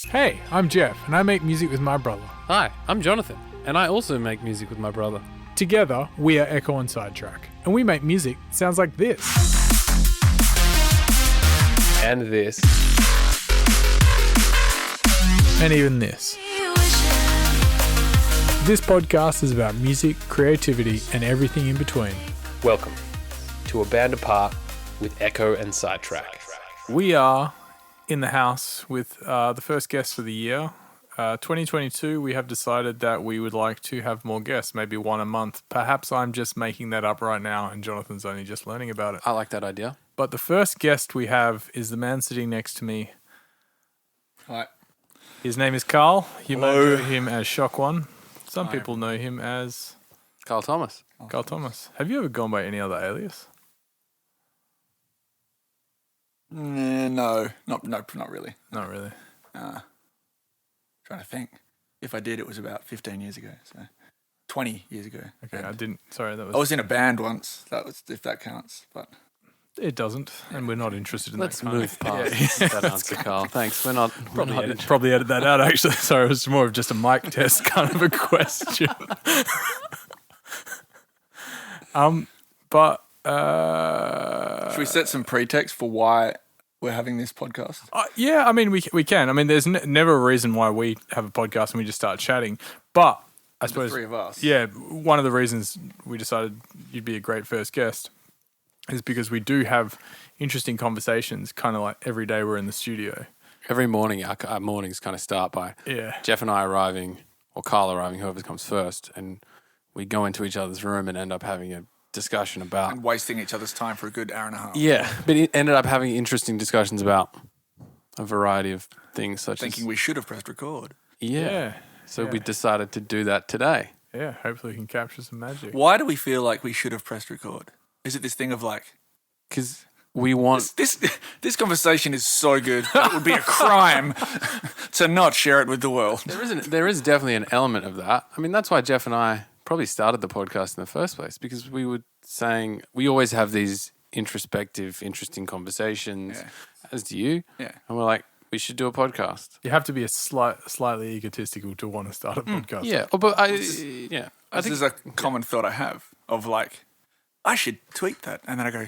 Hey, I'm Jeff, and I make music with my brother. Hi, I'm Jonathan, and I also make music with my brother. Together, we are Ekko Sidetrack, and we make music that sounds like this. And this. And even this. This podcast is about music, creativity, and everything in between. Welcome to A Band Apart with Ekko and Sidetrack. We are in the house with the first guest for the year. 2022, we have decided that we would like to have more guests, maybe one a month. Perhaps I'm just making that up right now and Jonathan's only just learning about it. I like that idea. But the first guest we have is the man sitting next to me. Hi. His name is Carl. You may Hello. know him as ShockOne. Some Hi. people know him as Carl Thomas. Carl Thomas. Have you ever gone by any other alias? No, not really. Not really. Trying to think. If I did, it was about 15 years ago. So 20 years ago. Okay, And I didn't. Sorry, that I was. was in a band once. That was, if that counts. But It doesn't, and we're not interested in Let's that kind move of, past that answer, Carl. Thanks. We're not Probably edit that out, actually. Sorry, it was more of just a mic test kind of a question. But should we set some pretext for why we're having this podcast? yeah, I mean, we can. I mean, there's never a reason why we have a podcast and we just start chatting. But I The suppose, three of us. yeah, one of the reasons we decided you'd be a great first guest is because we do have interesting conversations, kind of like every day we're in the studio. Every morning, our mornings kind of start by Yeah. Jeff and I arriving, or Carl arriving, whoever comes first, and we go into each other's room and end up having a discussion about... And wasting each other's time for a good hour and a half. Yeah, but it ended up having interesting discussions about a variety of things, such Thinking as... we should have pressed record. Yeah. So we decided to do that today. Yeah. Hopefully we can capture some magic. Why do we feel like we should have pressed record? Is it this thing of like, Because we want... this conversation is so good, it would be a crime to not share it with the world. There is definitely an element of that. I mean, that's why Jeff and I probably started the podcast in the first place, because we were saying we always have these introspective, interesting conversations, Yeah. as do you. Yeah. And we're like, we should do a podcast. You have to be a slightly egotistical to want to start a podcast. Yeah. Oh, but I This is a common thought I have of like, I should tweet that, and then I go,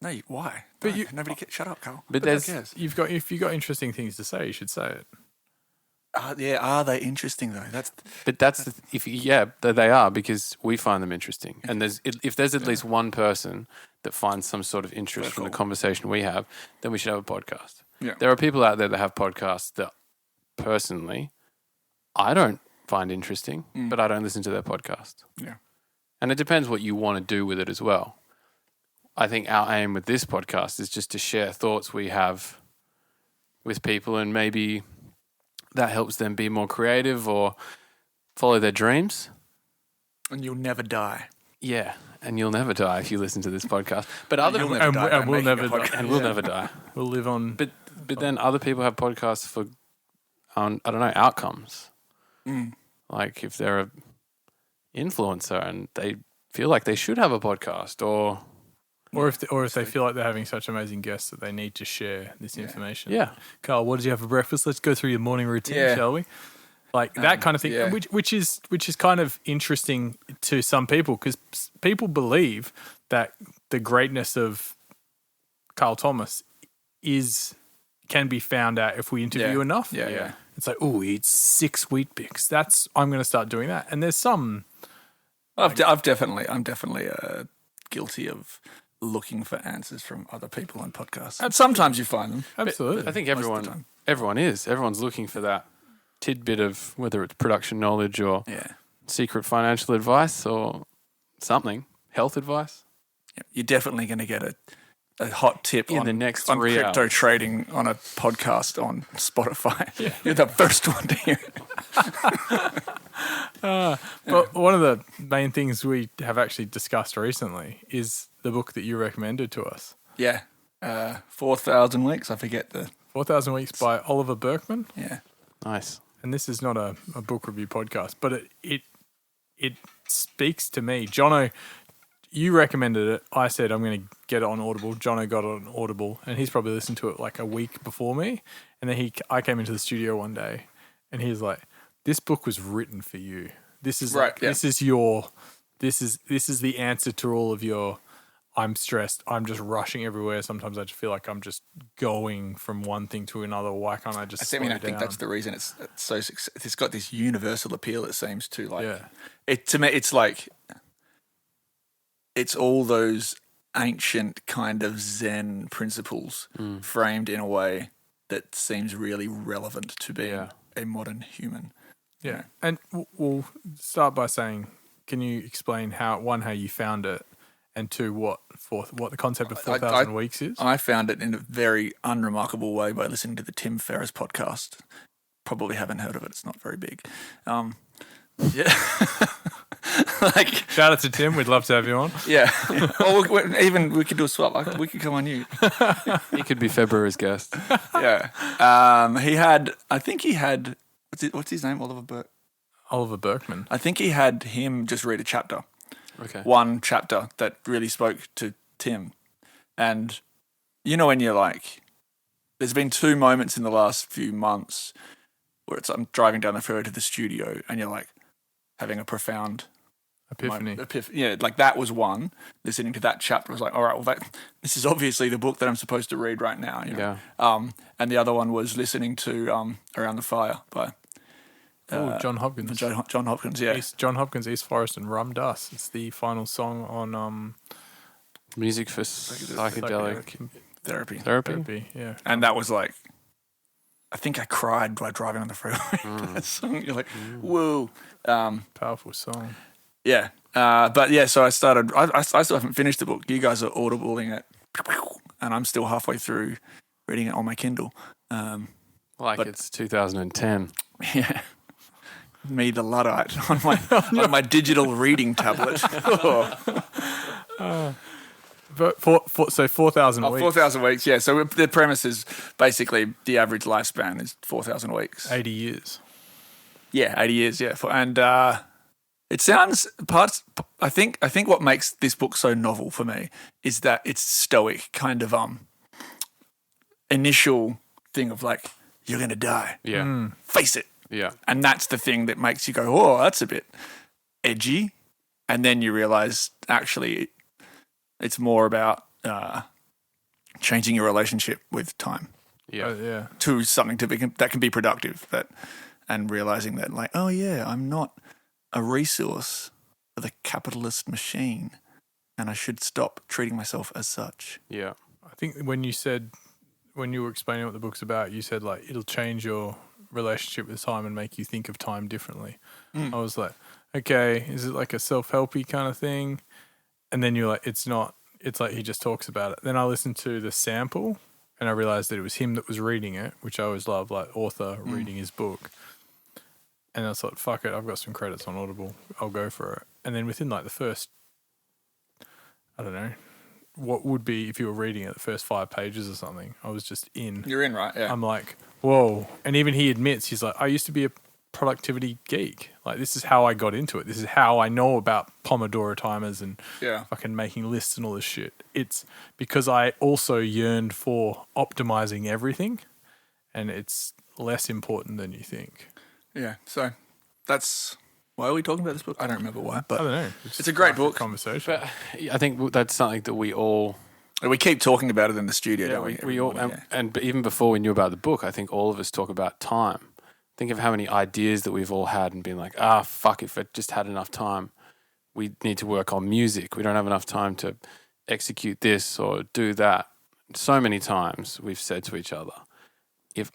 no, why? But No, nobody shut up, Carl. But who there's- cares? If you've got interesting things to say, you should say it. Are they interesting though? But that's they are, because we find them interesting. And if there's at least one person that finds some sort of interest from the conversation we have, then we should have a podcast. Yeah. There are people out there that have podcasts that personally I don't find interesting, but I don't listen to their podcast. Yeah. And it depends what you want to do with it as well. I think our aim with this podcast is just to share thoughts we have with people, and maybe that helps them be more creative or follow their dreams. And you'll never die. Yeah, and you'll never die if you listen to this podcast. But other You'll people, never die by and we'll making a never die. podcast. and we'll never die. We'll live on. But then other people have podcasts for, I don't know, outcomes. Like if they're a influencer and they feel like they should have a podcast, or if they feel like they're having such amazing guests that they need to share this information. yeah. Carl, what did you have for breakfast? Let's go through your morning routine, Yeah. shall we? Like that kind of thing, yeah. which is kind of interesting to some people, because people believe that the greatness of Carl Thomas can be found out if we interview enough. Yeah. It's like, oh, he eats 6 wheat bix. I'm going to start doing that. And there's some. I'm definitely guilty of looking for answers from other people on podcasts. And sometimes you find them. Absolutely. I think Most of the time. everyone's looking for that tidbit of whether it's production knowledge or secret financial advice or something, health advice. Yeah. You're definitely going to get a hot tip In on the next on 3 crypto hours. trading on a podcast on Spotify. You're the first one to hear it. But one of the main things we have actually discussed recently is the book that you recommended to us. Yeah. 4,000 weeks. I forget the 4,000 Weeks by Oliver Berkman. yeah. Nice. And this is not a book review podcast, but it speaks to me. Jono you recommended it. I said I'm going to get it on Audible. Jono got it on Audible, and he's probably listened to it like a week before me. And then I came into the studio one day, and he's like, "This book was written for you. This is Right, yeah. this is the answer to all of your. I'm stressed. I'm just rushing everywhere. Sometimes I just feel like I'm just going from one thing to another. Why can't I just slow I down?" think that's the reason it's so it's got this universal appeal. It seems to like Yeah. to me. It's like it's all those ancient kind of Zen principles framed in a way that seems really relevant to being a modern human. Yeah. And we'll start by saying, can you explain how you found it, and two, what the concept of 4,000 weeks is? I found it in a very unremarkable way by listening to the Tim Ferriss podcast. Probably haven't heard of it. It's not very big. Yeah. Like, shout out to Tim. We'd love to have you on. Yeah. Or we could do a swap. We could come on you. He could be February's guest. Yeah. I think he had, what's his name? Oliver Berkman. I think he had him just read a chapter. Okay. One chapter that really spoke to Tim. And you know when you're like, there's been 2 moments in the last few months where I'm driving down the ferry to the studio and you're like having a profound epiphany. Yeah, like that was one. Listening to that chapter was like, all right, well, this is obviously the book that I'm supposed to read right now. You know? Yeah. And the other one was listening to Around the Fire by John Hopkins. John Hopkins, yeah. John Hopkins, East Forest and Rum Dust. It's the final song on Music for Psychedelic Therapy. Yeah. And that was like, I think I cried by driving on the freeway. That song, you're like, whoa. Powerful song. Yeah. But yeah, so I started, I still haven't finished the book. You guys are audibling it, and I'm still halfway through reading it on my Kindle. It's 2010. Yeah. Me, the Luddite, on my digital reading tablet. But so 4,000 weeks. 4,000 weeks, yeah. So the premise is basically the average lifespan is 4,000 weeks. 80 years. Yeah, 80 years, yeah. And it sounds I think what makes this book so novel for me is that it's stoic kind of initial thing of like, you're going to die. Yeah. Face it. Yeah. And that's the thing that makes you go, oh, that's a bit edgy. And then you realize actually it's more about changing your relationship with time. Yeah. To something that can be productive. And realizing that, like, oh yeah, I'm not a resource for the capitalist machine, and I should stop treating myself as such. Yeah. I think when you were explaining what the book's about, you said like it'll change your relationship with time and make you think of time differently. I was like, okay, is it like a self-helpy kind of thing? And then you're like, it's not. It's like he just talks about it. Then I listened to the sample and I realized that it was him that was reading it, which I always love, like author reading his book. And I thought, fuck it, I've got some credits on Audible. I'll go for it. And then within like the first, I don't know, what would be if you were reading it, the first 5 pages or something, I was just in. You're in, right? Yeah. I'm like, whoa. And even he admits, he's like, I used to be a productivity geek. Like, this is how I got into it. This is how I know about Pomodoro timers and fucking making lists and all this shit. It's because I also yearned for optimizing everything, and it's less important than you think. Yeah. So that's why are we talking about this book? I don't remember why, but I don't know. It's a great book. Conversation. But I think that's something that we all... We keep talking about it in the studio, don't we? We all, but even before we knew about the book, I think all of us talk about time. Think of how many ideas that we've all had and been like, fuck, if I just had enough time, we need to work on music. We don't have enough time to execute this or do that. So many times we've said to each other, if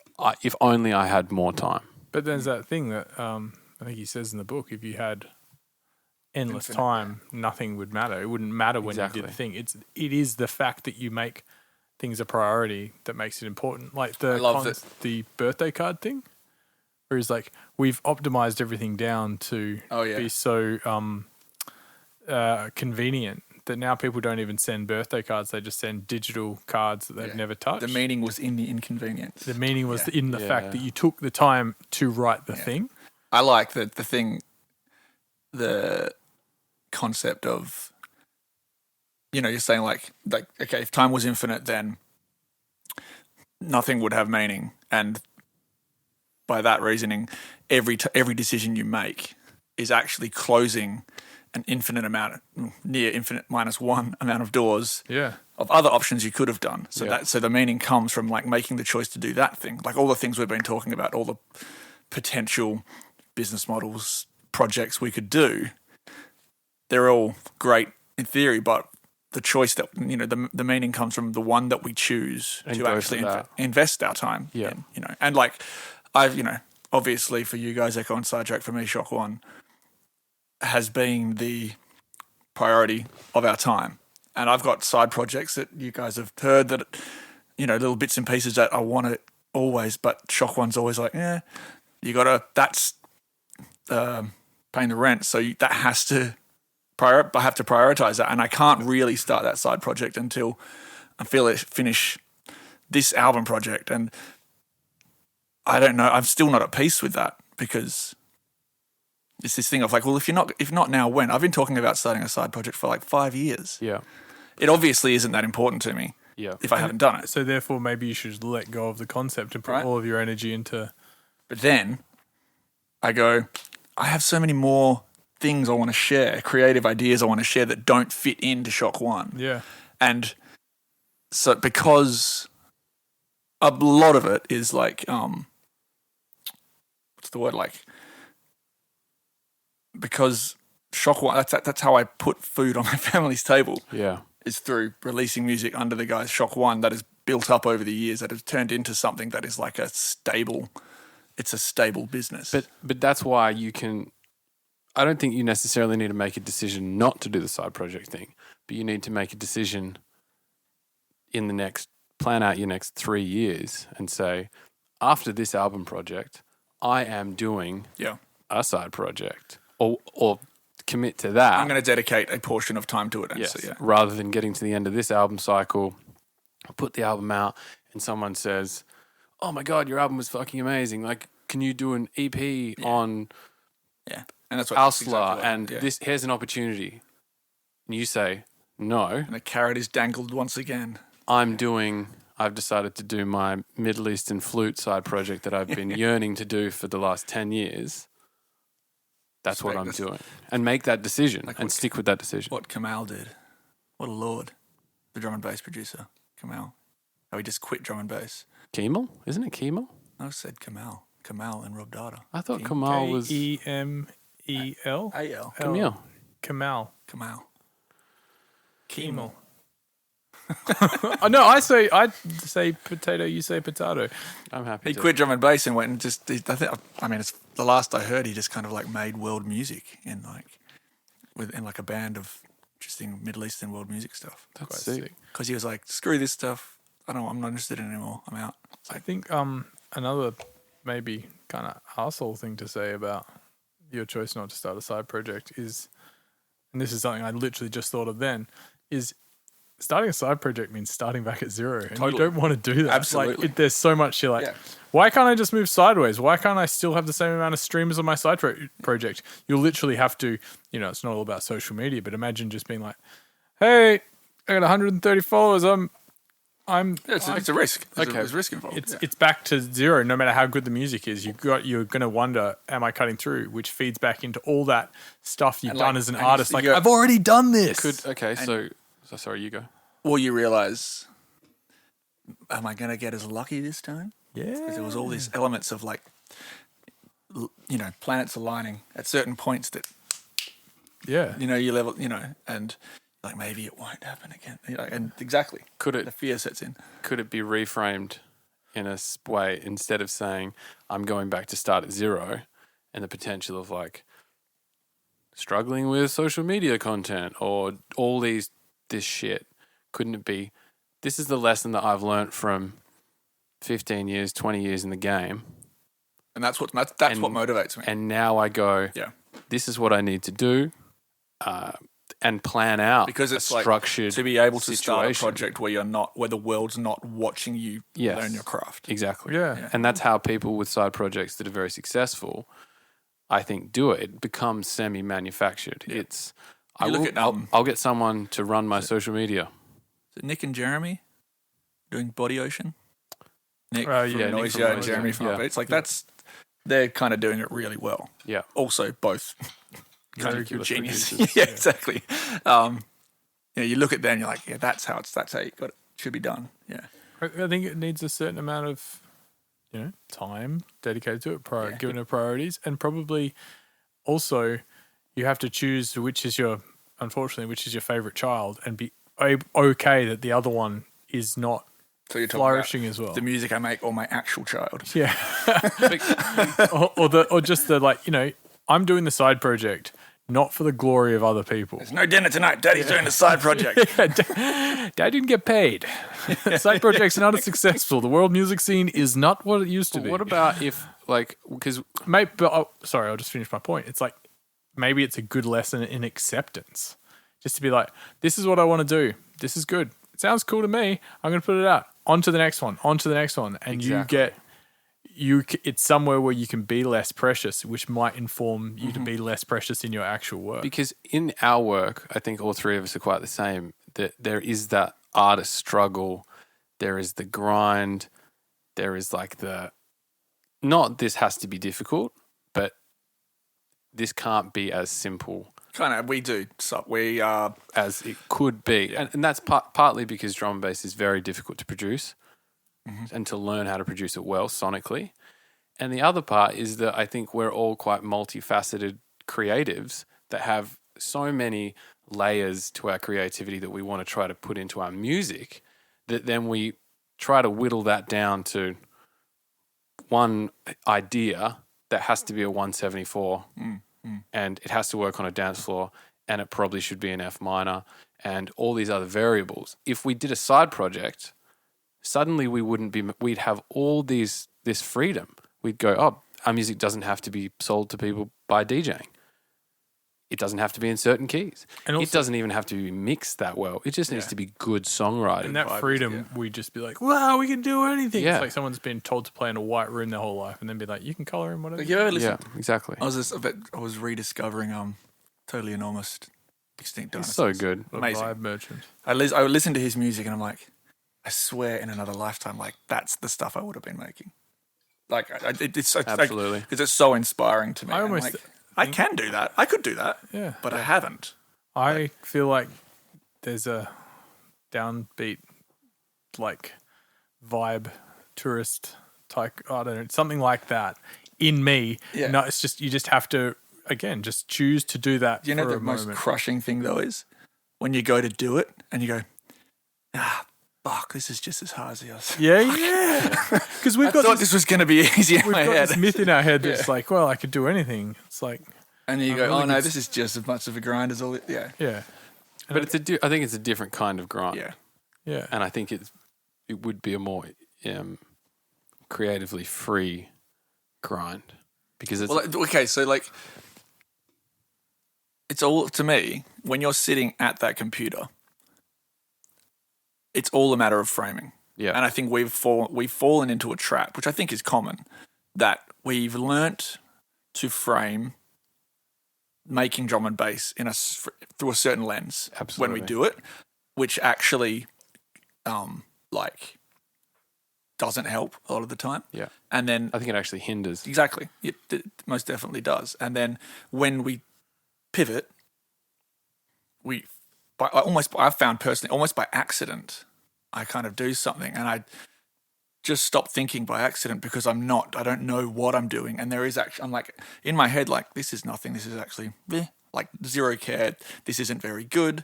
only I had more time. But there's that thing that I think he says in the book, if you had endless time, nothing would matter. It wouldn't matter when you did the thing. It is the fact that you make things a priority that makes it important. Like the birthday card thing. Whereas, like, we've optimized everything down to be so convenient that now people don't even send birthday cards. They just send digital cards that they've never touched. The meaning was in the inconvenience. The meaning was in the fact that you took the time to write the thing. I like the concept of you're saying like okay, if time was infinite, then nothing would have meaning, and by that reasoning, every decision you make is actually closing an infinite amount, near infinite minus one amount of doors of other options you could have done. So so the meaning comes from like making the choice to do that thing. Like all the things we've been talking about, all the potential business models, projects we could do, they're all great in theory, but the choice that, the meaning comes from the one that we choose And to go actually for that. invest our time in, and like I've, obviously for you guys, Ekko and Sidetrack, for me, ShockOne has been the priority of our time. And I've got side projects that you guys have heard that, little bits and pieces that I want to always, but ShockOne's always like, that's paying the rent. So that has to, I have to prioritize that. And I can't really start that side project until I finish this album project. And I don't know, I'm still not at peace with that, because it's this thing of like, well, if not now, when? I've been talking about starting a side project for like 5 years. Yeah. It obviously isn't that important to me if I haven't done it. So therefore, maybe you should let go of the concept and put all of your energy into. But then I go, I have so many more things I want to share, creative ideas I want to share that don't fit into ShockOne. Yeah. And so because a lot of it is like, what's the word, like, because ShockOne, that's how I put food on my family's table. Yeah. Is through releasing music under the guise ShockOne that has built up over the years, that has turned into something that is like it's a stable business. But that's why I don't think you necessarily need to make a decision not to do the side project thing, but you need to make a decision plan out your next 3 years and say, after this album project, I am doing a side project, or commit to that. I'm going to dedicate a portion of time to it. Yes, rather than getting to the end of this album cycle, put the album out, and someone says, "Oh my God, your album was fucking amazing! Like, can you do an EP on?" Yeah, and that's what Alsla, and here's an opportunity. And you say, no. And the carrot is dangled once again. I've decided to do my Middle Eastern flute side project that I've been yearning to do for the last 10 years. That's what I'm doing. And make that decision and stick with that decision. What Kamal did. What a lord. The drum and bass producer, Kamal. How he just quit drum and bass. Kemal? Isn't it Kemal? I said Kamal. Kamal and Rob Data. I thought Kamal was... Kemel? A-L. Camille. Kamal. Kemal. Oh, no, I say potato, you say potato. I'm happy. He quit drum and bass and went and just, it's the last I heard, he just kind of like made world music in like a band of interesting Middle Eastern world music stuff. That's sick. Because he was like, screw this stuff. I'm not interested in it anymore. I'm out. I think another maybe kind of arsehole thing to say about your choice not to start a side project is, and this is something I literally just thought of then, is starting a side project means starting back at zero. And you don't want to do that. Absolutely. Like, there's so much, you're like, why can't I just move sideways? Why can't I still have the same amount of streamers on my side project? You'll literally have to, it's not all about social media, but imagine just being like, hey, I got 130 followers. It's a risk. There's risk involved. It's back to zero. No matter how good the music is, you're going to wonder, am I cutting through? Which feeds back into all that stuff you've done as an artist. Like, I've already done this. So sorry, you go. Well, you realise, am I going to get as lucky this time? Yeah. Because there was all these elements of like, planets aligning at certain points that, you level, and like maybe it won't happen again. And exactly. The fear sets in. Could it be reframed in a way, instead of saying, I'm going back to start at zero, and the potential of like struggling with social media content or all this shit? Couldn't it be, this is the lesson that I've learnt from 15 years, 20 years in the game. And that's what motivates me. And now I go, this is what I need to do, and plan out because it's a structured to be able to start a situation. project where the world's not watching you learn your craft. Exactly. Yeah. And that's how people with side projects that are very successful, I think, do it. It becomes semi-manufactured. Yeah. It's, I look will, at, I'll get someone to run my social media. Is it Nick and Jeremy doing Body Ocean? Nick Yeah, from Nick Noise, from and Noise, Jeremy yeah. from Yeah. Upbeats. Like they're kind of doing it really well. Yeah. Also, both kind of Ridiculous genius. producers. Yeah, exactly. You look at that and you're like, yeah, that's how it should be done. Yeah. I think it needs a certain amount of, time dedicated to it, given it priorities, and probably also you have to choose which is your favorite child, and be okay that the other one is not So you're talking flourishing about as well. the music I make or my actual child. Yeah, or just the I'm doing the side project not for the glory of other people. There's no dinner tonight. Daddy's doing the side project. Dad didn't get paid. Side project's not as successful. The world music scene is not what it used to be. What about if, because Sorry, I'll just finish my point. It's like maybe it's a good lesson in acceptance, just to be like, this is what I want to do. This is good. It sounds cool to me. I'm going to put it out. On to the next one. On to the next one, and Exactly. it's somewhere where you can be less precious, which might inform you to be less precious in your actual work. Because in our work, I think all three of us are quite the same, that there is that artist struggle, there is the grind, there is not this has to be difficult, but this can't be as simple Kind of, we do. So we are. as it could be. And that's partly because drum and bass is very difficult to produce and to learn how to produce it well sonically. And the other part is that I think we're all quite multifaceted creatives that have so many layers to our creativity that we want to try to put into our music, that then we try to whittle that down to one idea that has to be a 174 and it has to work on a dance floor and it probably should be an F minor and all these other variables. If we did a side project, suddenly we'd have all this freedom. We'd go, oh, our music doesn't have to be sold to people by DJing. It doesn't have to be in certain keys. And also, it doesn't even have to be mixed that well. It just needs to be good songwriting. and that freedom, we just be like, wow, we can do anything. Yeah. It's like someone's been told to play in a white room their whole life and then be like, you can color in whatever. Like, you ever listen? Yeah, exactly. I was rediscovering Totally Enormous, Extinct It's Dinosaurs. so good. The Amazing. Vibe Merchant. I would listen to his music and I'm like, I swear in another lifetime, like that's the stuff I would have been making. Like it's so Absolutely. because it's so inspiring to me. I I'm almost like, I can do that. I could do that. Yeah. But I haven't. I feel like there's a downbeat, vibe, tourist type, I don't know, something like that in me. Yeah. No, it's just, you just have to, again, just choose to do that. Do you know for the a most moment. crushing thing though is when you go to do it and you go, fuck, this is just as hard as yours. Yeah. Because we've I got thought this was going to be easy in we've my got head. this myth in our head that's like, well, I could do anything. It's like, And then you I'm go, really oh no, good- this is just as much of a grind as all. Yeah. yeah. But I think it's a different kind of grind. Yeah. Yeah. And I think it would be a more creatively free grind because it's Okay, so like, it's all, to me, when you're sitting at that computer, it's all a matter of framing. yeah. And I think we've fallen into a trap, which I think is common, that we've learnt to frame making drum and bass through a certain lens Absolutely. when we do it, which actually doesn't help a lot of the time. Yeah. And then I think it actually hinders. exactly, it most definitely does. And then when we pivot, I've found personally, almost by accident, I kind of do something and I just stop thinking by accident because I don't know what I'm doing. And there is actually, I'm like, in my head, like, this is nothing. This is actually, like zero care. This isn't very good.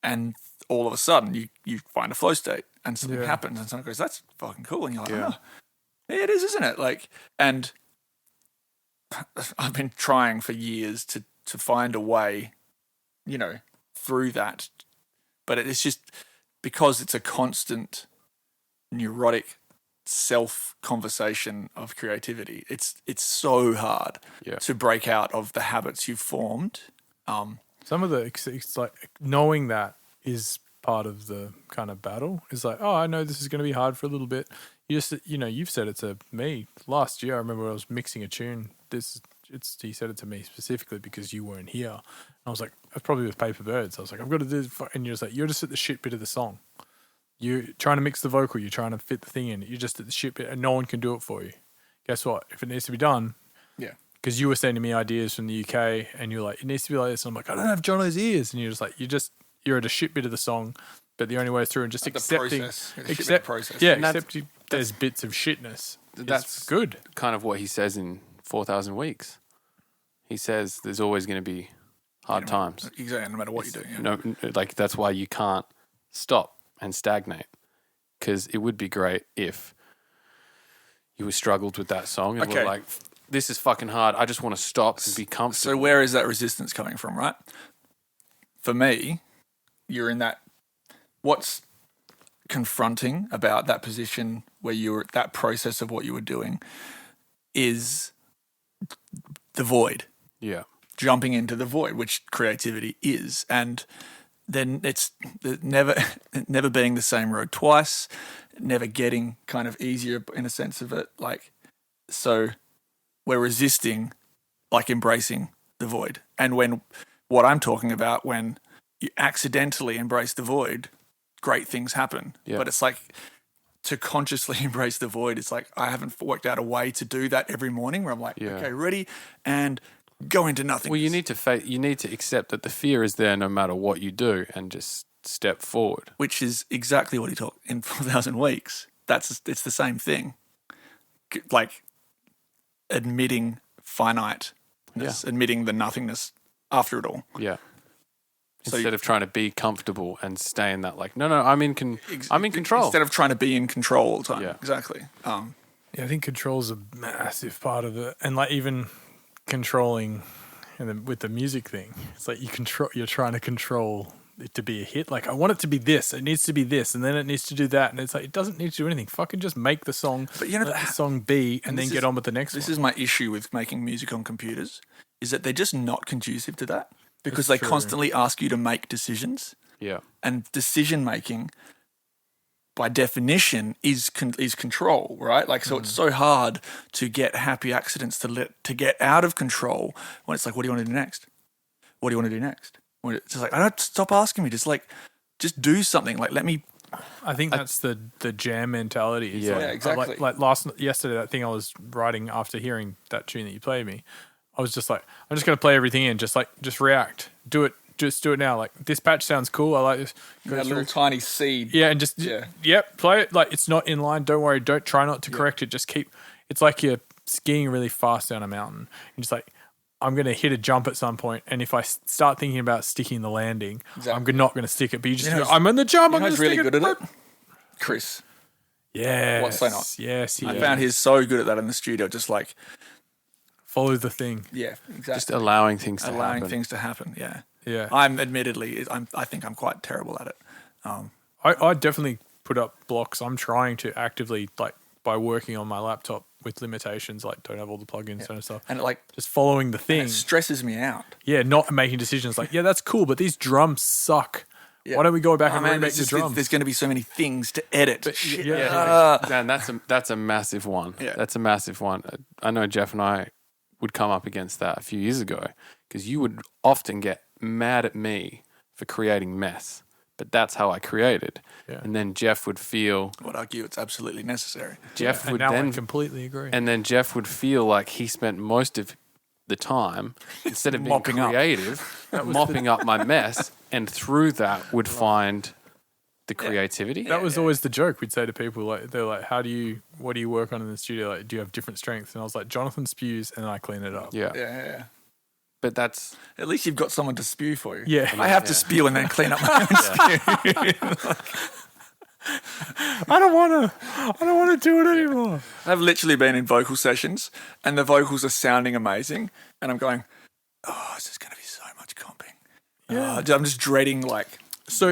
And all of a sudden you find a flow state and something happens and someone goes, that's fucking cool. And you're like, oh, yeah, it is, isn't it? Like, and I've been trying for years to find a way, through that. But it's just because it's a constant neurotic self-conversation of creativity. It's so hard to break out of the habits you've formed. Some of it's like knowing that is part of the kind of battle. It's like, oh, I know this is going to be hard for a little bit. You just, you've said it to me last year. I remember I was mixing a tune. he said it to me specifically because you weren't here. And I was like, that's probably with Paper Birds. I was like, I've got to do this. And you're just like, you're just at the shit bit of the song. You're trying to mix the vocal. You're trying to fit the thing in. You're just at the shit bit and no one can do it for you. Guess what? If it needs to be done. Yeah. Because you were sending me ideas from the UK and you're like, it needs to be like this. And I'm like, I don't have Jono's ears. And you're just like, you're at a shit bit of the song. But the only way through and just accepting. Process. Yeah, accepting there's bits of shitness. That's good. Kind of what he says in 4,000 Weeks. He says there's always going to be hard times. Exactly, no matter what you do. Yeah. No, like that's why you can't stop and stagnate. Because it would be great if you were struggled with that song and were like, this is fucking hard. I just want to stop and be comfortable. So where is that resistance coming from, right? For me, you're in that. What's confronting about that position where you were at that process of what you were doing is the void. Yeah. Jumping into the void, which creativity is. And then it's never being the same road twice, never getting kind of easier in a sense of it. Like, so we're resisting, like embracing the void. And when what I'm talking about, when you accidentally embrace the void, great things happen. Yeah. But it's like to consciously embrace the void. It's like I haven't worked out a way to do that every morning where I'm like, okay, ready, and go into nothing. Well, you need to accept that the fear is there no matter what you do and just step forward. Which is exactly what he taught in 4,000 Weeks. It's the same thing. Like admitting finiteness, admitting the nothingness after it all. Yeah. So Instead of trying to be comfortable and stay in that, like, no, I'm in control. Instead of trying to be in control all the time. Yeah. Exactly. Yeah, I think control's a massive part of it, and like even controlling, and with the music thing, it's like you're trying to control it to be a hit. Like I want it to be this, it needs to be this, and then it needs to do that, and it's like it doesn't need to do anything. Fucking just make the song, but let the song be, and then get on with the next one. This is my issue with making music on computers, is that they're just not conducive to that. Because they constantly ask you to make decisions. Yeah. And decision making, by definition, is control, right? Like, so it's so hard to get happy accidents to get out of control when it's like, what do you want to do next? What do you want to do next? When it's just like, I don't stop asking me. Just do something. Like, let me. I think that's the jam mentality. It's Yeah, exactly. Like yesterday, that thing I was writing after hearing that tune that you played me. I was just like, I'm just going to play everything in, just react. Do it. Just do it now. Like, this patch sounds cool. I like this. That little tiny seed. Yeah, and just, play it. Like, it's not in line. Don't worry. Don't try not to correct it. Just it's like you're skiing really fast down a mountain. You're just like, I'm going to hit a jump at some point, and if I start thinking about sticking the landing, I'm not going to stick it. But you just go, I'm on the jump. I'm going to stick really it. good at it? Chris. Yes. What's they not? Yes, I found he's so good at that in the studio, just like... Follow the thing. Yeah, exactly. Just allowing things to happen. Allowing things to happen, yeah. Yeah. I think I'm quite terrible at it. I definitely put up blocks. I'm trying to actively, like, by working on my laptop with limitations, like don't have all the plugins and stuff. And like just following the thing. It stresses me out. Yeah, not making decisions like, yeah, that's cool, but these drums suck. Yeah. Why don't we go back and remake the drums? There's going to be so many things to edit. Dan, that's a massive one. Yeah. That's a massive one. I know Jeff and I would come up against that a few years ago because you would often get mad at me for creating mess, but that's how I created. Yeah. And then Jeff would feel... I would argue it's absolutely necessary. Jeff would then... I completely agree. And then Jeff would feel like he spent most of the time, instead of being creative, mopping up my mess, and through that would find the creativity. That was always the joke we'd say to people. Like, they're like, what do you work on in the studio? Like, do you have different strengths? And I was like, Jonathan spews and I clean it up. Yeah. But that's... At least you've got someone to spew for you. Yeah. I have to spew and then clean up my own spew. I don't want to do it anymore. I've literally been in vocal sessions and the vocals are sounding amazing and I'm going, oh, this is going to be so much comping. Yeah. I'm just dreading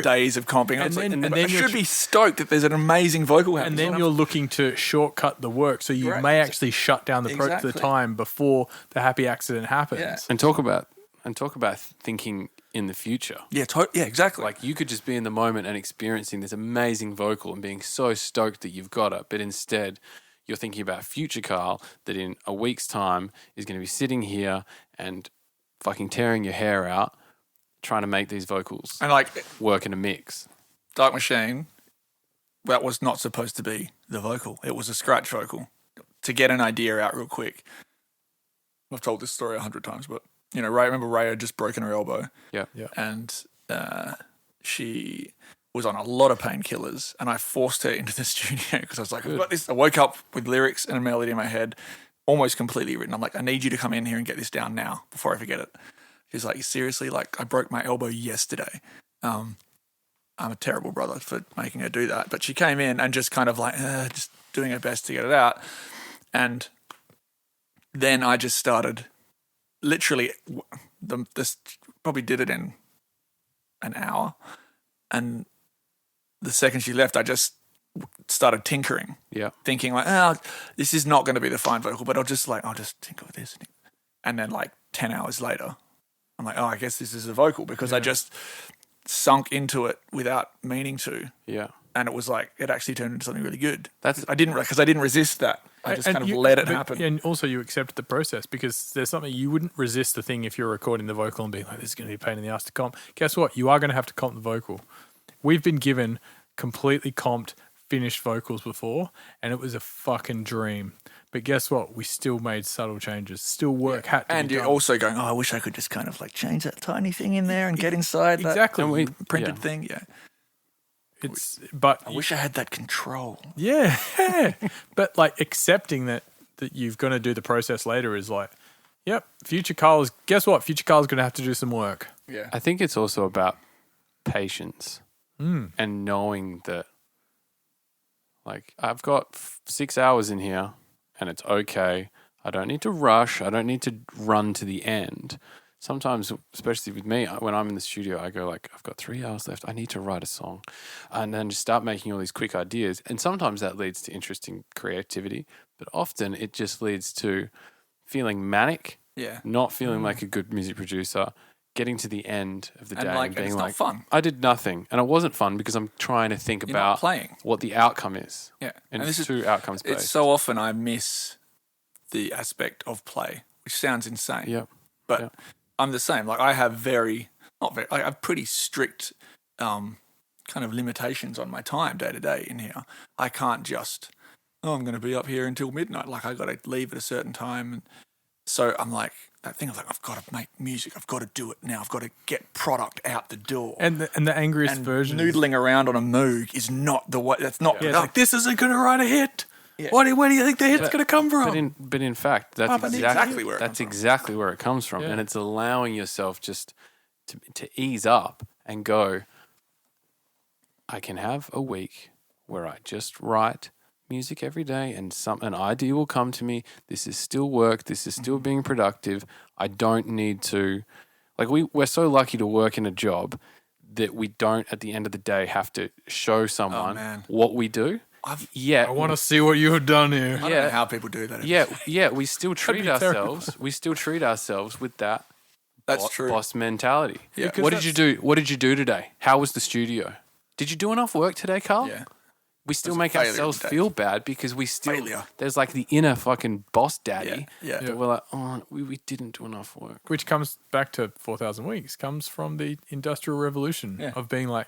days of comping. And then I should be stoked that there's an amazing vocal happening. And then you're looking to shortcut the work, so you may actually shut down the time before the happy accident happens. Yeah. And talk about thinking in the future. Yeah, exactly. Like you could just be in the moment and experiencing this amazing vocal and being so stoked that you've got it, but instead you're thinking about future Carl that in a week's time is going to be sitting here and fucking tearing your hair out trying to make these vocals And like work in a mix. Dark Machine, that was not supposed to be the vocal. It was a scratch vocal to get an idea out real quick. I've told this story 100 times, but remember Ray had just broken her elbow. Yeah. And she was on a lot of painkillers, and I forced her into the studio because I was like, I've got this. I woke up with lyrics and a melody in my head, almost completely written. I'm like, I need you to come in here and get this down now before I forget it. She's like, seriously? Like, I broke my elbow yesterday. I'm a terrible brother for making her do that. But she came in and just kind of like, just doing her best to get it out. And then I just started literally, this probably did it in an hour. And the second she left, I just started tinkering. Yeah. Thinking like, this is not going to be the fine vocal, but I'll just tinker with this. And then like 10 hours later, I'm like, I guess this is a vocal because I just sunk into it without meaning to. Yeah. And it was like, it actually turned into something really good. Because I didn't resist that. I just kind of let it happen. And also you accepted the process because there's something you wouldn't resist the thing if you're recording the vocal and being like, this is going to be a pain in the ass to comp. Guess what? You are going to have to comp the vocal. We've been given completely comped, finished vocals before, and it was a fucking dream. But guess what? We still made subtle changes. Still work had to and be you're done. also going, I wish I could just kind of like change that tiny thing in there and get inside exactly that printed thing. Yeah. But I wish I had that control. Yeah. But like accepting that you've going to do the process later is like, yep, future Carl's, guess what? Future Carl's going to have to do some work. Yeah. I think it's also about patience and knowing that, like, I've got 6 hours in here and it's okay. I don't need to rush. I don't need to run to the end. Sometimes, especially with me, when I'm in the studio, I go like, I've got 3 hours left. I need to write a song. And then just start making all these quick ideas. And sometimes that leads to interesting creativity. But often it just leads to feeling manic, not feeling like a good music producer, getting to the end of the day and being it's like, not fun. I did nothing. And it wasn't fun because I'm trying to think You're not about playing. what the outcome is. Yeah. And it's too outcomes based. It's so often I miss the aspect of play, which sounds insane. Yeah. But I'm the same. Like I have I have pretty strict kind of limitations on my time day to day in here. I can't just, I'm going to be up here until midnight. Like I got to leave at a certain time. And so I'm like, that thing of like, I've got to make music. I've got to do it now. I've got to get product out the door. And the angriest version. Noodling around on a Moog is not the way. That's not. Yeah, it's like, this isn't going to write a hit. Yeah. Where do you think the hit's going to come from? But in fact, that's exactly where it comes from. Yeah. And it's allowing yourself just to ease up and go, I can have a week where I just write music every day and an idea will come to me. This is still work. This is still being productive. I don't need to, like we're so lucky to work in a job that we don't at the end of the day have to show someone what we do. I want to see what you have done here. I don't know how people do that. We still treat ourselves. We still treat ourselves with that. That's true. Boss mentality. Yeah. What did you do? What did you do today? How was the studio? Did you do enough work today, Carl? Yeah. We still make ourselves feel bad because we still there's like the inner fucking boss daddy. Yeah. That we're like, we didn't do enough work. Which comes back to 4,000 Weeks, comes from the Industrial Revolution of being like,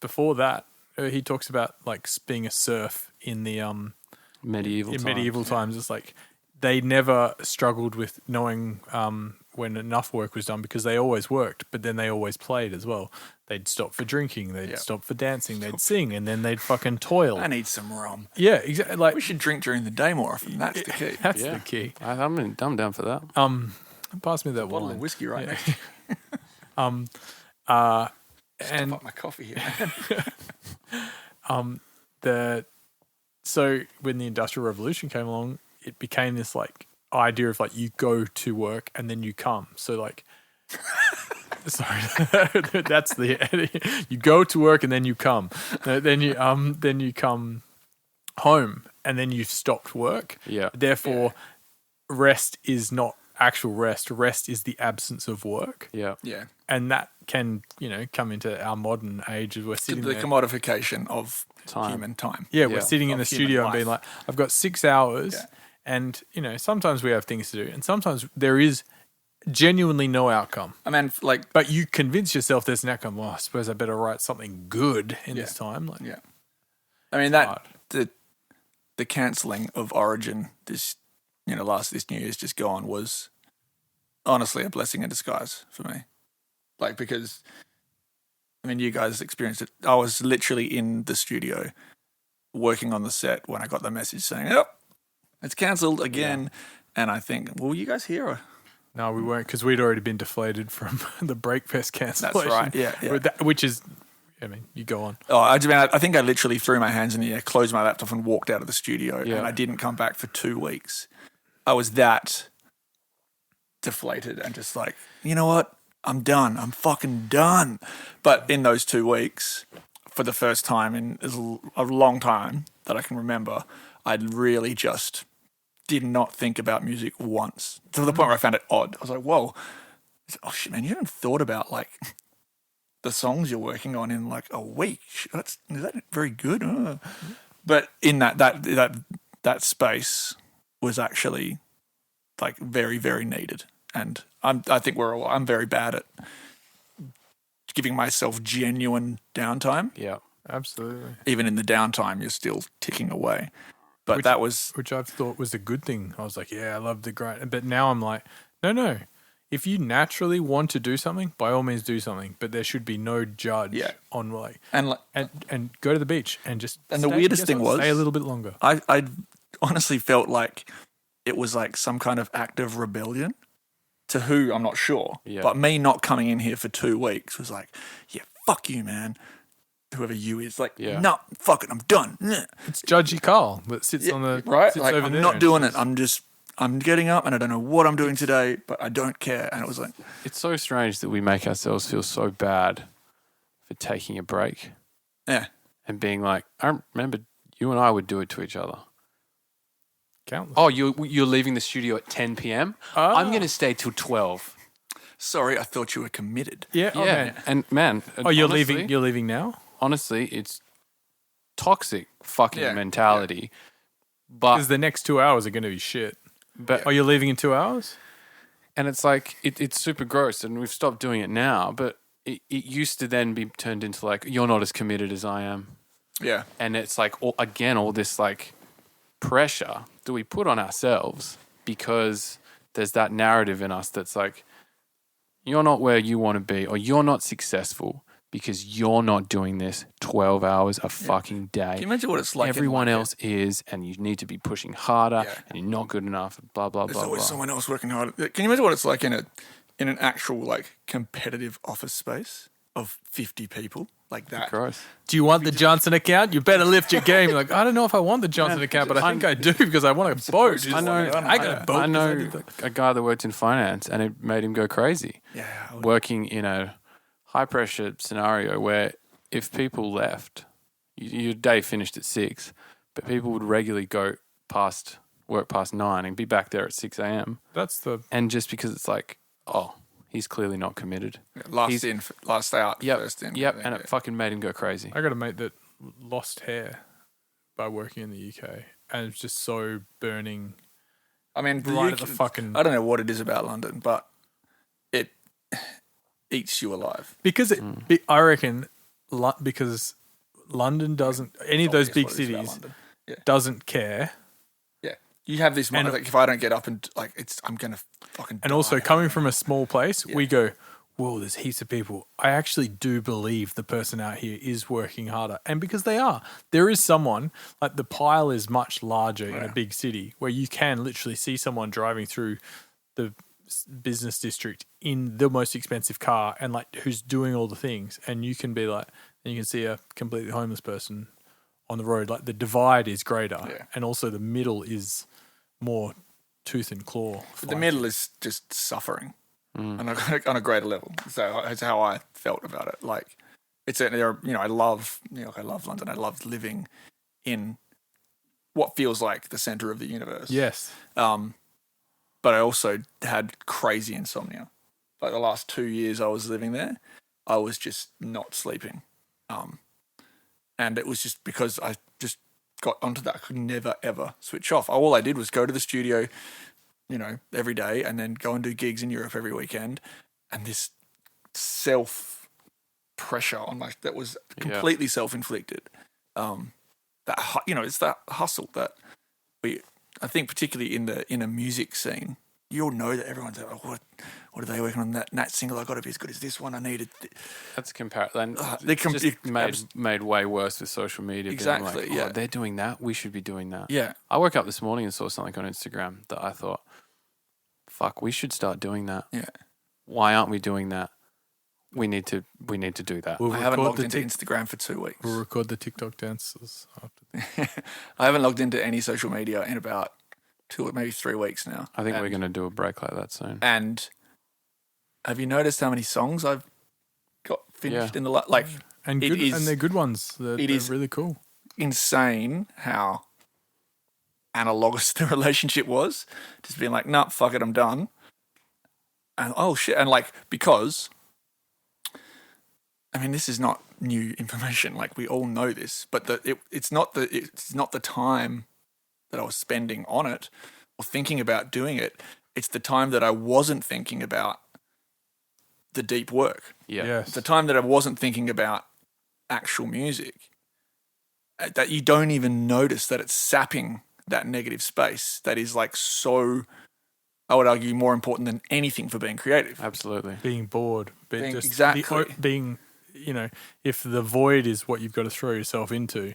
before that, he talks about like being a serf in the medieval times. It's like they never struggled with knowing when enough work was done because they always worked, but then they always played as well. They'd stop for drinking, they'd stop for dancing, they'd sing, and then they'd fucking toil. I need some rum. Yeah, exactly. Like we should drink during the day more often. That's the key. That's the key. I'm down for that. Pass me that bottle wine. of whiskey right now. Step up my coffee here. So when the Industrial Revolution came along, it became this like idea of like you go to work and then you come. So like, sorry, that's you go to work and then you come. Then you come home and then you've stopped work. Yeah. Therefore, rest is not actual rest. Rest is the absence of work. Yeah. Yeah. And that can, come into our modern age as we're sitting The there. commodification of Time. human time. Yeah, Yeah. we're sitting in Of the human studio and being life. like, I've got 6 hours Yeah. and, sometimes we have things to do and sometimes there is genuinely no outcome. I mean, like, But you convince yourself there's an outcome. Well, I suppose I better write something good in this time. Like, yeah. I mean, hard. the cancelling of Origin this New Year's just gone was honestly a blessing in disguise for me. Like, because, I mean, you guys experienced it. I was literally in the studio working on the set when I got the message saying, "Yep, it's cancelled again." And I think, well, you guys hear? No, we weren't because we'd already been deflated from the Breakfast cancellation. right, yeah. Which is, you go on. Oh, I think I literally threw my hands in the air, closed my laptop, and walked out of the studio. Yeah. And I didn't come back for 2 weeks. I was that deflated and just like, you know what? I'm done. I'm fucking done. But in those 2 weeks, for the first time in a long time that I can remember, I'd really just did not think about music once, to the point where I found it odd. I was like, whoa, oh shit, man, you haven't thought about like the songs you're working on in like a week. Is that very good? But in that space was actually like very, very needed. And I think I'm very bad at giving myself genuine downtime. Yeah. Absolutely. Even in the downtime, you're still ticking away. But Which I thought was a good thing. I was like, yeah, I love the grind. But now I'm like, no. If you naturally want to do something, by all means do something. But there should be no judge on like and go to the beach and just the weirdest thing was stay a little bit longer. I honestly felt like it was like some kind of act of rebellion. To who, I'm not sure. Yeah. But me not coming in here for 2 weeks was like, yeah, fuck you, man. Whoever you is, like, no, fuck it, I'm done. It's Judgy Carl that sits on the right. sits Like, over I'm there not and doing it. I'm getting up and I don't know what I'm doing today, but I don't care. And it was like, It's so strange that we make ourselves feel so bad for taking a break yeah, and being like, I remember you and I would do it to each other. countless. Oh, you're leaving the studio at 10 p.m.? I'm going to stay till 12. sorry, I thought you were committed. Yeah. Oh, Yeah. man. And man, Oh, you're honestly- leaving. You're leaving now Honestly, it's toxic fucking Yeah. mentality. because But the next 2 hours are going to be shit. Oh, you're leaving in 2 hours? and it's like it's super gross, and we've stopped doing it now. But it used to then be turned into like, you're not as committed as I am, Yeah. and it's like all this like pressure that we put on ourselves because there's that narrative in us that's like, you're not where you want to be, or you're not successful because you're not doing this 12 hours a fucking day. Can you imagine what it's like? Everyone else is, and you need to be pushing harder, and you're not good enough, and blah, blah, There's blah, always blah. someone else working hard. Can you imagine what it's like in an actual like competitive office space of 50 people like that? Gross. Do you want the Johnson account? You better lift your game. You're like, I don't know if I want the Johnson account, but I think I do because I want a boat. I know. I got a boat. I 'cause know did that. a guy that worked in finance, and it made him go crazy. Yeah. Working in a high-pressure scenario where if people left, your day finished at 6, but people would regularly work past 9 and be back there at 6 a.m. That's the And just because it's like, oh, he's clearly not committed. Last in, last out, Yep, first in. yep, and it fucking made him go crazy. I got a mate that lost hair by working in the UK, and it's just so burning. I mean, Right at the fucking- I don't know what it is about London, but it eats you alive. Because I reckon, because London doesn't, any of those Obvious big what it is about cities London. Yeah. doesn't care. Yeah. You have this mind, And- like, if I don't get up and, like, I'm going to fucking And die. also coming from a small place, we go, whoa, there's heaps of people. I actually do believe the person out here is working harder. And because they are, there is someone, like the pile is much larger in a big city where you can literally see someone driving through the business district in the most expensive car and like who's doing all the things. And you can be like, and you can see a completely homeless person on the road. Like the divide is greater. Yeah. And also the middle is more tooth and claw. But the middle is just suffering on a greater level. So that's how I felt about it. Like, it's I love London. I love living in what feels like the center of the universe. Yes. but I also had crazy insomnia. Like the last 2 years I was living there, I was just not sleeping. And it was just because I just got onto that. I could never, ever switch off. All I did was go to the studio, every day and then go and do gigs in Europe every weekend. And this self-pressure on that was completely self-inflicted. It's that hustle that I think particularly in a music scene, you'll know that everyone's like, what are they working on? That single I got to be as good as this one. I needed. That's comparison. Made way worse with social media. Exactly. Like, they're doing that. We should be doing that. Yeah. I woke up this morning and saw something on Instagram that I thought, fuck, we should start doing that. Yeah. Why aren't we doing that? We need to do that. I haven't logged into Instagram for 2 weeks. We'll record the TikTok dances after this. I haven't logged into any social media in about 2 or maybe 3 weeks now. I think we're going to do a break like that soon. And have you noticed how many songs I've got finished in the and they're good ones. They're really cool. Insane how analogous the relationship was. Just being like, nah, fuck it, I'm done. And oh shit, and because I mean, this is not new information. Like we all know this, but it's not the time that I was spending on it or thinking about doing it. It's the time that I wasn't thinking about the deep work. Yeah. Yes. The time that I wasn't thinking about actual music. That you don't even notice that it's sapping that negative space that is so, I would argue, more important than anything for being creative. Absolutely. Being bored. Exactly. If the void is what you've got to throw yourself into,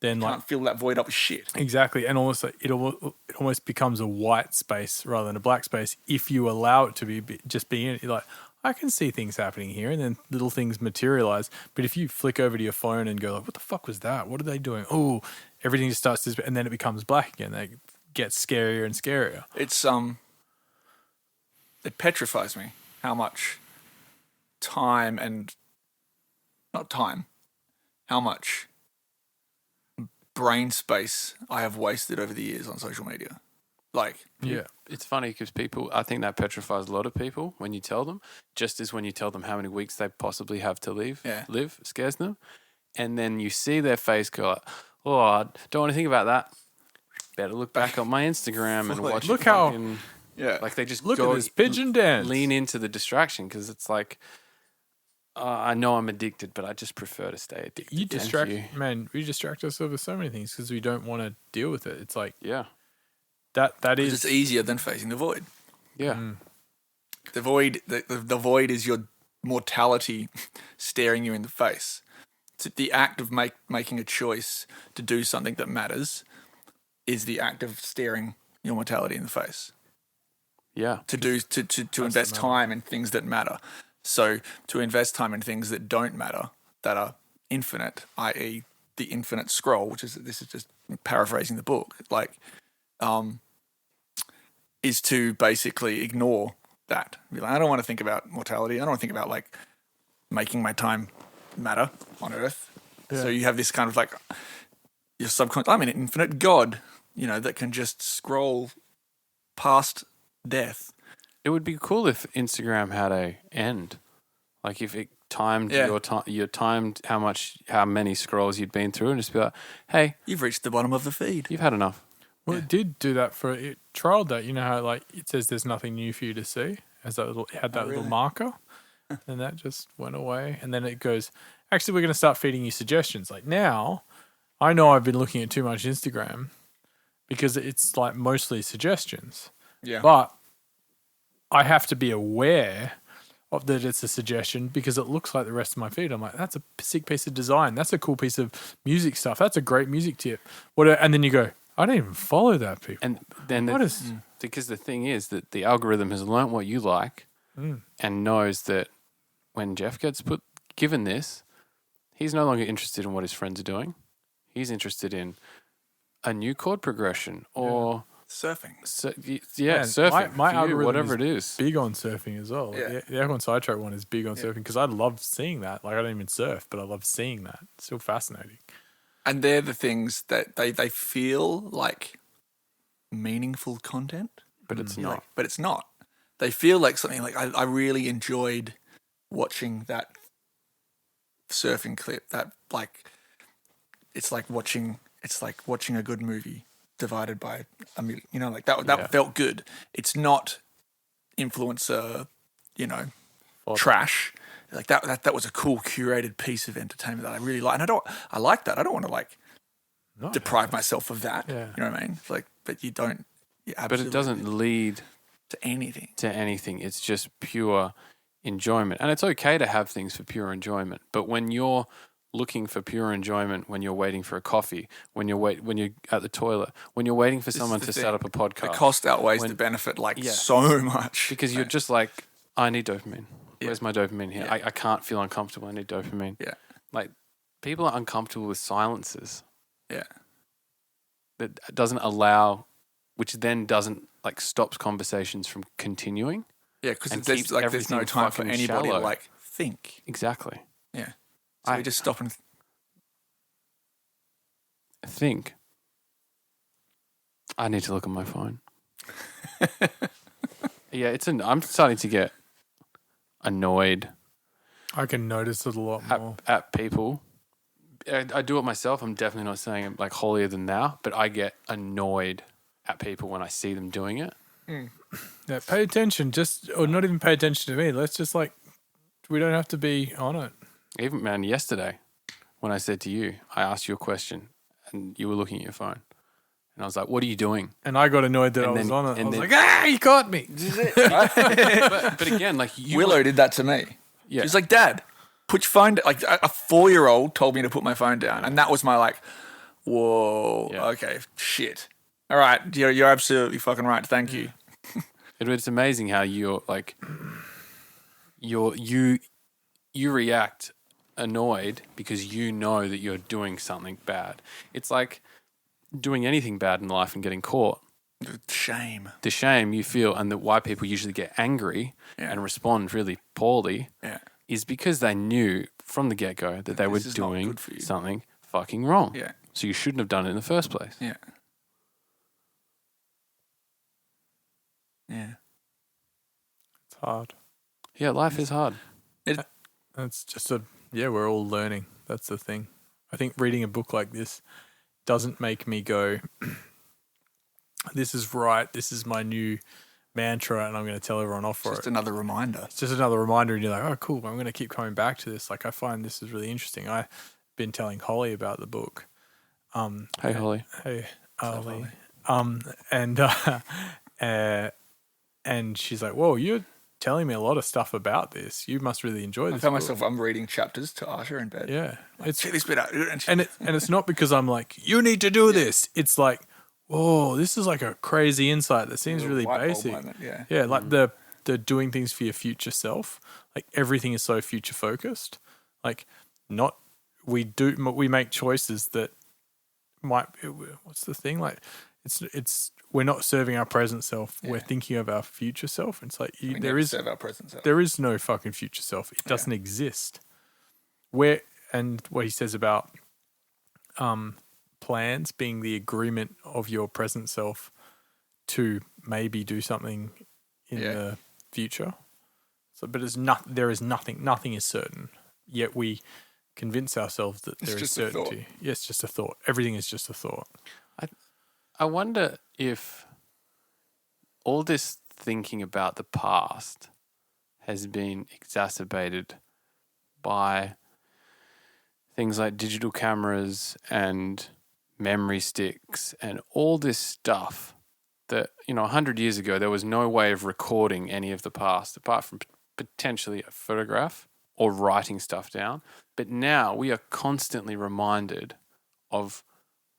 then Can't fill that void up with shit. Exactly. And almost it almost becomes a white space rather than a black space if you allow it to be just being in it. You're like, I can see things happening here, and then little things materialize. But if you flick over to your phone and go like, what the fuck was that? What are they doing? Oh, everything just starts to, and then it becomes black again. It gets scarier and scarier. It's it petrifies me how much how much brain space I have wasted over the years on social media. It's funny because I think that petrifies a lot of people when you tell them, just as when you tell them how many weeks they possibly have to live scares them. And then you see their face go like, oh, I don't want to think about that. Better look back on my Instagram and watch. Look how, like they just look at this pigeon dance. Lean into the distraction because it's like, I know I'm addicted, but I just prefer to stay addicted. We distract ourselves with so many things because we don't want to deal with it. It's like, that is. It's easier than facing the void. Yeah. The void, the void is your mortality staring you in the face. It's the act of making a choice to do something that matters is the act of staring your mortality in the face. Yeah. To invest time in things that matter. So to invest time in things that don't matter, that are infinite, i.e. the infinite scroll, this is just paraphrasing the book, is to basically ignore that. Be like, I don't want to think about mortality. I don't want to think about making my time matter on Earth. Yeah. So you have this kind of your subconscious. I'm an infinite God, that can just scroll past death. It would be cool if Instagram had a end, like if it timed your timed how many scrolls you'd been through, and just be like, hey, you've reached the bottom of the feed. You've had enough. Well, it did do that it trialed that. You know how it says there's nothing new for you to see, as it had that little marker, and that just went away. And then it goes, actually, we're going to start feeding you suggestions. Like now, I know I've been looking at too much Instagram because it's mostly suggestions. Yeah, but I have to be aware of that it's a suggestion because it looks like the rest of my feed. I'm like, that's a sick piece of design. That's a cool piece of music stuff. That's a great music tip. And then you go, I don't even follow that, people. And then because the thing is that the algorithm has learnt what you like and knows that when Jeff gets given this, he's no longer interested in what his friends are doing. He's interested in a new chord progression or surfing. Surfing. My algorithm, whatever it is, big on surfing as well. Yeah. The Ekko Sidetrack one is big on surfing because I love seeing that. I don't even surf, but I love seeing that. It's still fascinating. And they're the things that they feel like meaningful content. but it's You're not. like, but it's not. They feel like something like I really enjoyed watching that surfing clip. That like it's like watching a good movie divided by a million. You know, like that felt good. It's not influencer, trash. Like that was a cool curated piece of entertainment that I really like. And I like that. I don't want to like deprive myself of that. Yeah. You know what I mean? It's like, but you don't. But it doesn't lead to anything. It's just pure enjoyment. And it's okay to have things for pure enjoyment. But when you're looking for pure enjoyment, when you're waiting for a coffee, when you're at the toilet, when you're waiting for someone to set up a podcast, the cost outweighs the benefit so much. Because you're just like, I need dopamine. Where's my dopamine here? I can't feel uncomfortable. I need dopamine. Yeah. Like people are uncomfortable with silences. Yeah. That doesn't allow, which then doesn't like stops conversations from continuing. Yeah, because there's no time for anybody shallow. to like think. Exactly. Yeah. So we just stop and think. I need to look at my phone. Yeah, I'm starting to get annoyed. I can notice it a lot more at people. I do it myself. I'm definitely not saying it like holier than thou, but I get annoyed at people when I see them doing it. Yeah, pay attention, or not even pay attention to me. Let's just we don't have to be on it. Even, man, yesterday when I said to you, I asked you a question and you were looking at your phone. And I was like, what are you doing? And I got annoyed that I was on it. I was like, you caught me. This is it. Right? but again, like Willow did that to me. Yeah. She's like, Dad, put your phone down. Like a 4-year-old told me to put my phone down. And that was my like, whoa, okay, shit. All right, you're absolutely fucking right. Thank you. It's amazing how you're like, you react annoyed because you know that you're doing something bad. It's like doing anything bad in life and getting caught. The shame you feel, and why people usually get angry and respond really poorly is because they knew from the get-go that they were doing something fucking wrong. Yeah. So you shouldn't have done it in the first place. Yeah. Yeah. It's hard. Yeah, life is hard. It's just we're all learning. That's the thing. I think reading a book like this doesn't make me go, this is right, this is my new mantra, and I'm going to tell everyone off for it. Just another reminder. It's just another reminder, and you're like, oh, cool, I'm going to keep coming back to this. Like, I find this is really interesting. I've been telling Holly about the book. Hey, Holly. Hey, Holly. And she's like, whoa, you're telling me a lot of stuff about this. You must really enjoy this. I found myself, I'm reading chapters to Asha in bed. Yeah. Check this bit out. And it's not because I'm like, you need to do this. It's like, whoa, this is like a crazy insight that seems really basic. Yeah, like the doing things for your future self. Like everything is so future focused. Like we make choices that might, what's the thing? Like it's we're not serving our present self. Yeah. We're thinking of our future self. It's like serve our present self. There is no fucking future self. It doesn't exist. And what he says about plans being the agreement of your present self to maybe do something in the future. So, but there is nothing. Nothing is certain. Yet we convince ourselves that there is certainty. Yes, just a thought. Everything is just a thought. I wonder if all this thinking about the past has been exacerbated by things like digital cameras and memory sticks and all this stuff that, 100 years ago, there was no way of recording any of the past apart from potentially a photograph or writing stuff down. But now we are constantly reminded of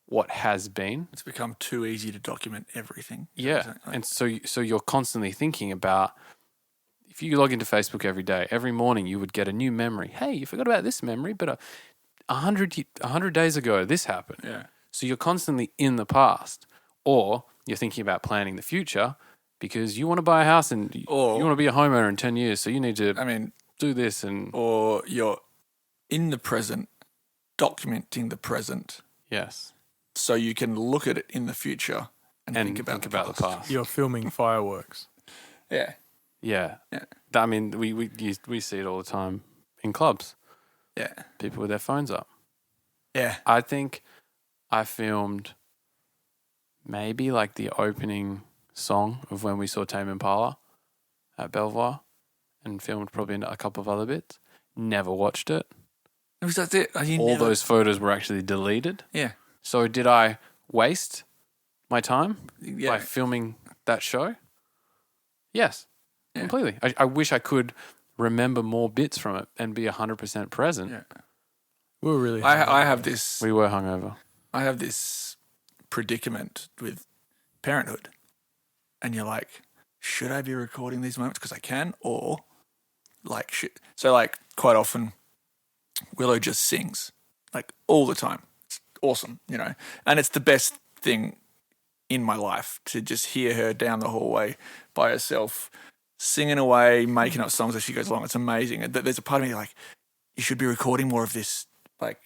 what has been. It's become too easy to document everything. Yeah. And so you're constantly thinking about, if you log into Facebook every day, every morning you would get a new memory. Hey, you forgot about this memory, but 100 days ago this happened. Yeah. So you're constantly in the past, or you're thinking about planning the future because you want to buy a house and you want to be a homeowner in 10 years. So you need to do this or you're in the present, documenting the present. Yes. So you can look at it in the future and and think about the past. You're filming fireworks. Yeah. Yeah. Yeah. I mean, we see it all the time in clubs. Yeah. People with their phones up. Yeah. I think I filmed maybe like the opening song of when we saw Tame Impala at Belvoir, and filmed probably a couple of other bits. Never watched it. That's it. All those photos were actually deleted. Yeah. So did I waste my time Yeah. by filming that show? Yes, Yeah. completely. I wish I could remember more bits from it and be 100% present. Yeah. We were really. I have this. We were hungover. I have this predicament with parenthood, and you're like, should I be recording these moments because I can, or like shit? So like quite often, Willow just sings like all the time. It's awesome, you know, and it's the best thing in my life to just hear her down the hallway by herself, singing away, making up songs as she goes along. It's amazing. And there's a part of me like, you should be recording more of this, like,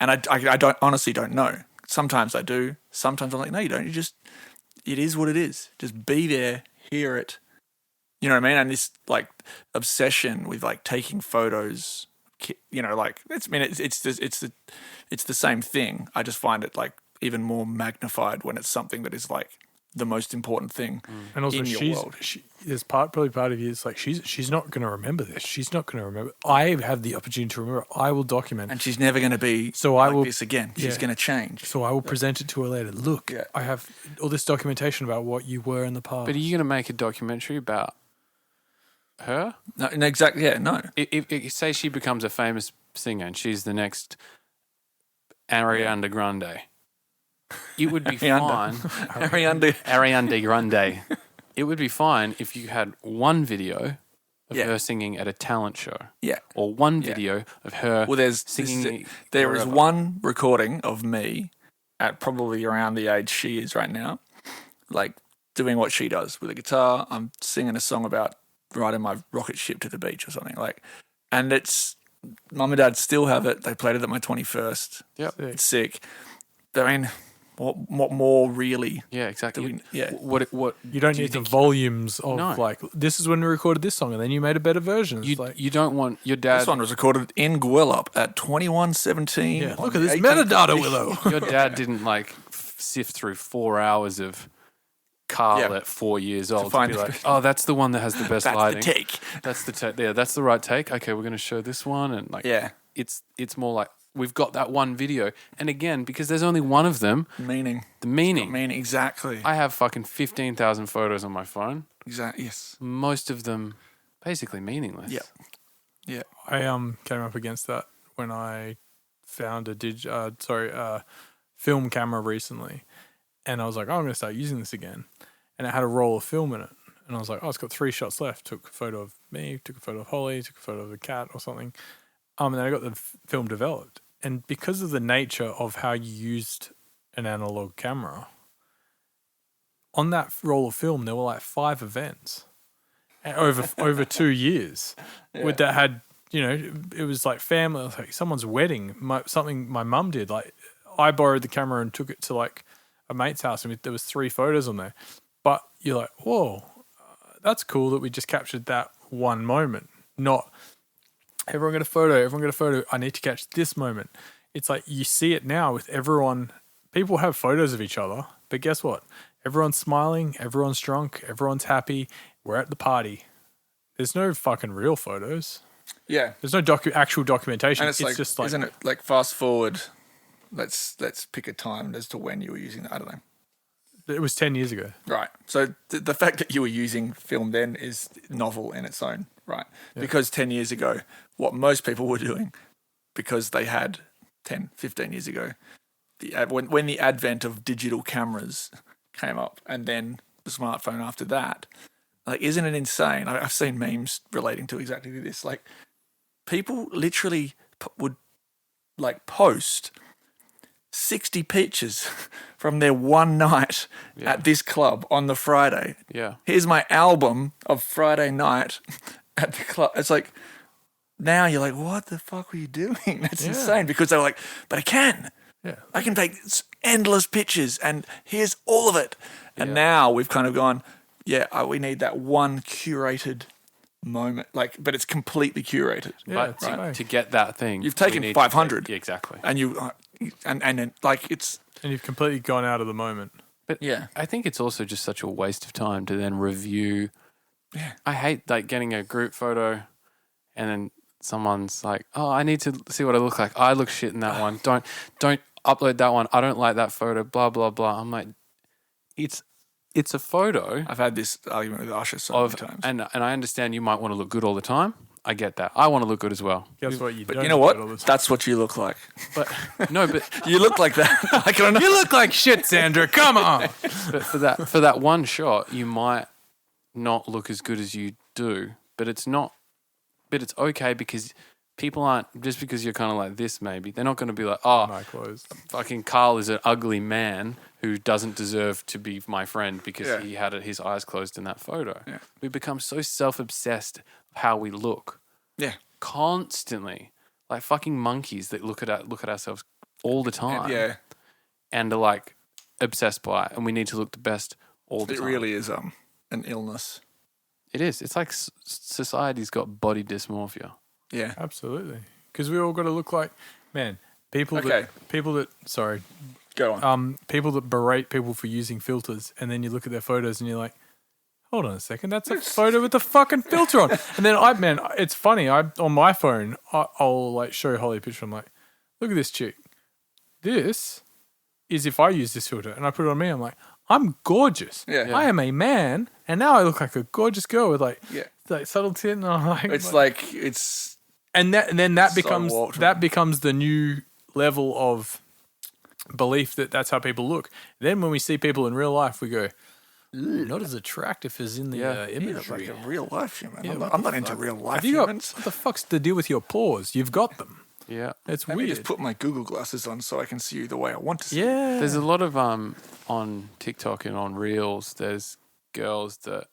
and I don't honestly don't know. Sometimes I do. Sometimes I'm like, no, you don't. It is what it is. Just be there, hear it. You know what I mean? And this like obsession with like taking photos, you know, like it's the same thing. I just find it like even more magnified when it's something that is like the most important thing And also, in your world. there's probably part of you that's like, she's not going to remember this. She's not going to remember. I have the opportunity to remember. I will document. And she's never going to be So I like will- this again. She's yeah. going to change. So I will present it to her later. Look, Yeah. I have all this documentation about what you were in the past. But are you going to make a documentary about her? No, exactly. Yeah, no. If say she becomes a famous singer and she's the next Ariana Grande, it would be fine. Ariana Grande. It would be fine if you had one video of Yeah. her singing at a talent show, Yeah. or one Yeah. video of her Well, singing. there is wherever. one recording of me at probably around the age she is right now, like doing what she does with a guitar. I'm singing a song about riding my rocket ship to the beach or something like, and it's mum and dad still have it. They played it at my 21st. Yep. It's sick. I mean, what more really? Yeah, exactly. Do we- yeah. What you don't do need the think- volumes of No. like, this is when we recorded this song and then you made a better version. It's You like, you don't want your dad. This one was recorded in Gwelup at 2117. yeah, on look the at this 18th metadata, Willow. Your dad didn't like sift through 4 hours of Carl Yeah. at 4 years old to find be the- like, oh, that's the one that has the best That's lighting. the take. That's the take. Yeah, that's the right take. Okay, we're going to show this one, and like, Yeah. it's more like we've got that one video, and again, because there's only one of them, Meaning. the meaning. Exactly. I have fucking 15,000 photos on my phone. Exactly. Yes. Most of them basically meaningless. Yeah. Yeah. I came up against that when I found a film camera recently, and I was like, oh, I'm going to start using this again, and it had a roll of film in it, and I was like, oh, it's got 3 shots left. Took a photo of me, took a photo of Holly, took a photo of the cat or something, and then I got the film developed, and because of the nature of how you used an analog camera, on that roll of film there were like 5 events over 2 years with that had, you know, it was like family, like someone's wedding, something my mum did. Like I borrowed the camera and took it to like a mate's house, and there was 3 photos on there. But you're like, whoa, that's cool that we just captured that one moment. Not everyone got a photo. I need to catch this moment. It's like you see it now with everyone. People have photos of each other, but guess what? Everyone's smiling, everyone's drunk, everyone's happy. We're at the party. There's no fucking real photos. Yeah. There's no actual documentation. And it's like, just like, isn't it like fast forward? Let's pick a time as to when you were using that. I don't know. it was 10 years ago. Right. So the fact that you were using film then is novel in its own right. Yeah. Because 10 years ago, what most people were doing, because they had 10, 15 years ago, when the advent of digital cameras came up and then the smartphone after that, like, isn't it insane? I've seen memes relating to exactly this. Like, people literally would like post 60 pictures from their one night at this club on the Friday. Yeah. Here's my album of Friday night at the club. It's like, now you're like, what the fuck were you doing? That's insane. Because they're like, but I can. Yeah. I can take endless pictures, and here's all of it. And now we've kind of gone, we need that one curated moment, but it's completely curated. Yeah, But to get that thing, You've taken 500. Yeah, exactly. And then it's And you've completely gone out of the moment. But I think it's also just such a waste of time to then review. Yeah. I hate getting a group photo and then someone's like, "Oh, I need to see what I look like. I look shit in that one. Don't upload that one. I don't like that photo, blah blah blah." I'm like, it's a photo. I've had this argument with Usher so many times. And I understand you might want to look good all the time. I get that. I want to look good as well. Guess what? But don't you know do what? it all the time. That's what you look like. But no, but You look like that. I don't know. You look like shit, Sandra. Come on. But for that one shot, you might not look as good as you do. But it's not. But it's okay because people aren't just because you're kind of like this. Maybe they're not going to be like, "Oh, My clothes. fucking Carl is an ugly man who doesn't deserve to be my friend because he had his eyes closed in that photo." Yeah. We become so self-obsessed of how we look Yeah. constantly, like fucking monkeys that look at ourselves all the time. Yeah. And are like obsessed by it, and we need to look the best all the It time. really is an illness. It is. It's like society's got body dysmorphia. Yeah. Absolutely. Because we all got to look like, man, people Okay. that, sorry, Go on. people that berate people for using filters, and then you look at their photos and you're like, hold on a second, that's a photo with the fucking filter on. And then it's funny, on my phone, I'll like show Holly a picture. I'm like, look at this chick. This is if I use this filter and I put it on me, I'm like, I'm gorgeous. Yeah. I am a man, and now I look like a gorgeous girl with like subtle tint. And I'm like, It's and then that So warped, becomes the new level of belief that's how people look. Then when we see people in real life, we go, not as attractive as in the imagery. like a real life human. Yeah, I'm not into real life Have you got, humans. what the fuck's the deal with your paws? You've got them. Yeah. It's Let me weird. just put my Google glasses on so I can see you the way I want to see you. Yeah. There's a lot of on TikTok and on Reels, there's girls that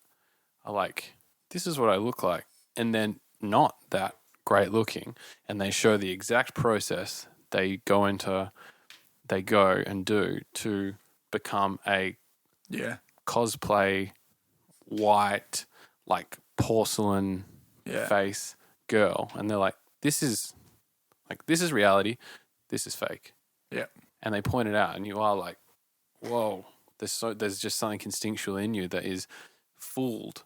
are like, this is what I look like, and then not that great looking, and they show the exact process they go and do to become a Yeah. cosplay white like porcelain Yeah. face girl, and they're like, this is reality, this is fake. Yeah. And they point it out, and you are like, whoa, there's just something instinctual in you that is fooled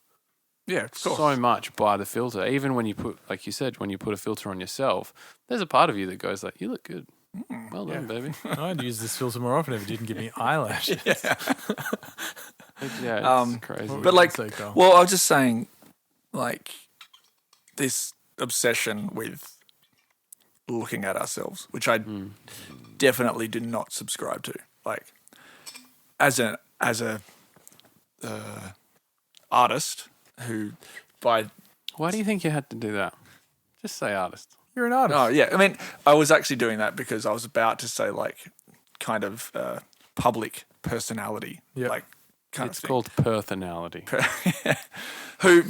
Yeah, of course. so much by the filter. Even when you put, like you said, when you put a filter on yourself, there's a part of you that goes like, you look good. Well done, baby. I'd use this filter more often if it didn't give me eyelashes. It's crazy. But like, Say, Carl. well, I was just saying, like, this obsession with looking at ourselves, which I definitely do not subscribe to. Like, as a artist who, by Why do you think you had to do that? Just say artist. You're an artist. oh yeah, I mean, I was actually doing that because I was about to say like, kind of public personality, Yep. like. Kind It's of thing. called personality.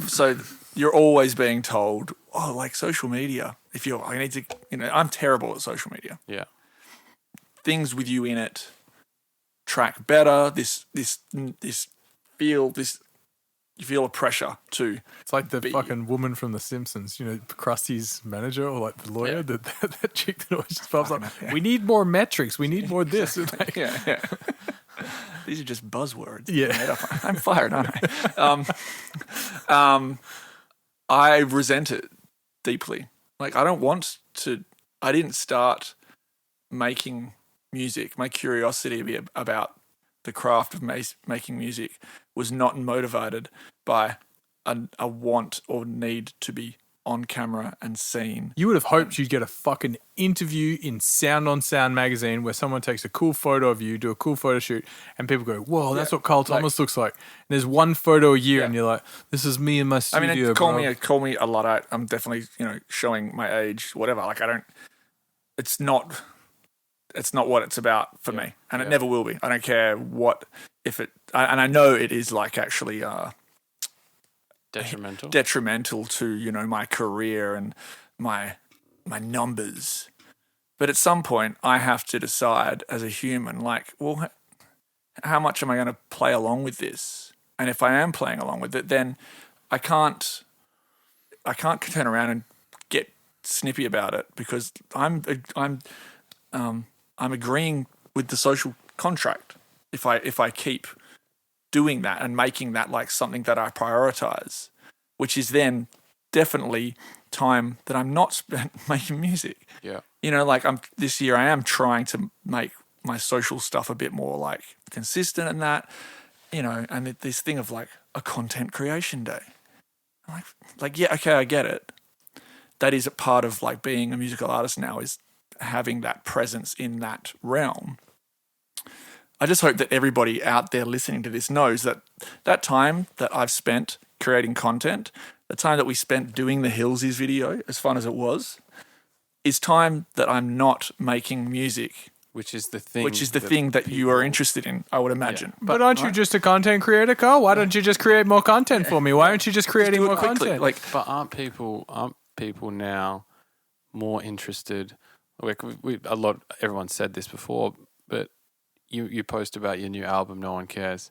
So you're always being told, oh, like social media. I need to, I'm terrible at social media. Yeah. Things with you in it track better. You feel a pressure to. It's like the fucking woman from The Simpsons, Krusty's manager or like the lawyer, that chick that always just pops up. Yeah. We need more metrics. We need more this. It's like, Yeah. These are just buzzwords. Yeah. I'm fired, aren't I? I resent it deeply. Like, I don't want to. I didn't start making music. My curiosity about the craft of making music was not motivated by a want or need to be on camera and seen. You would have hoped you'd get a fucking interview in Sound on Sound magazine where someone takes a cool photo of you, do a cool photo shoot, and people go, whoa, that's what Carl Thomas looks like. And there's one photo a year and you're like, this is me in my studio, I mean, call me a Luddite. I'm definitely, showing my age, whatever. Like, it's not what it's about for me. And it never will be. I don't care and I know it is like actually, detrimental to my career and my numbers, But at some point, I have to decide as a human, like, well, how much am I going to play along with this? And if I am playing along with it, then I can't turn around and get snippy about it because I'm agreeing with the social contract. If I keep doing that and making that like something that I prioritize, which is then definitely time that I'm not spent making music. Yeah. Like this year I am trying to make my social stuff a bit more like consistent and that, and this thing of like a content creation day. Like, yeah, okay, I get it. That is a part of like being a musical artist now, is having that presence in that realm. I just hope that everybody out there listening to this knows that that time that I've spent creating content, the time that we spent doing the Hillsies video, as fun as it was, is time that I'm not making music. Which is the thing. That you are interested in, I would imagine. Yeah. But aren't you just a content creator, Carl? Why don't you just create more content for me? Why aren't you just creating more content? But aren't people now more interested? Everyone said this before, but you post about your new album, no one cares.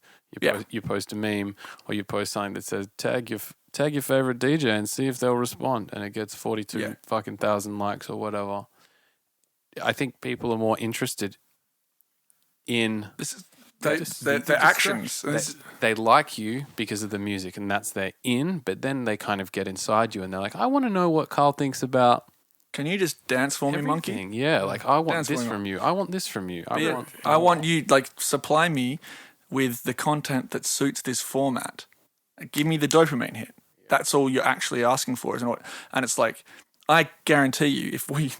You post a meme or you post something that says tag your favorite DJ and see if they'll respond, and it gets 42 fucking thousand likes or whatever. I think people are more interested in their actions. They like you because of the music, and that's their in. But then they kind of get inside you, and they're like, "I want to know what Carl thinks about." Can you just dance for everything. me, monkey? Yeah, like I want this from you. I want this from you. I want you like supply me with the content that suits this format. Give me the dopamine hit. That's all you're actually asking for, isn't it? And it's like, I guarantee you, if we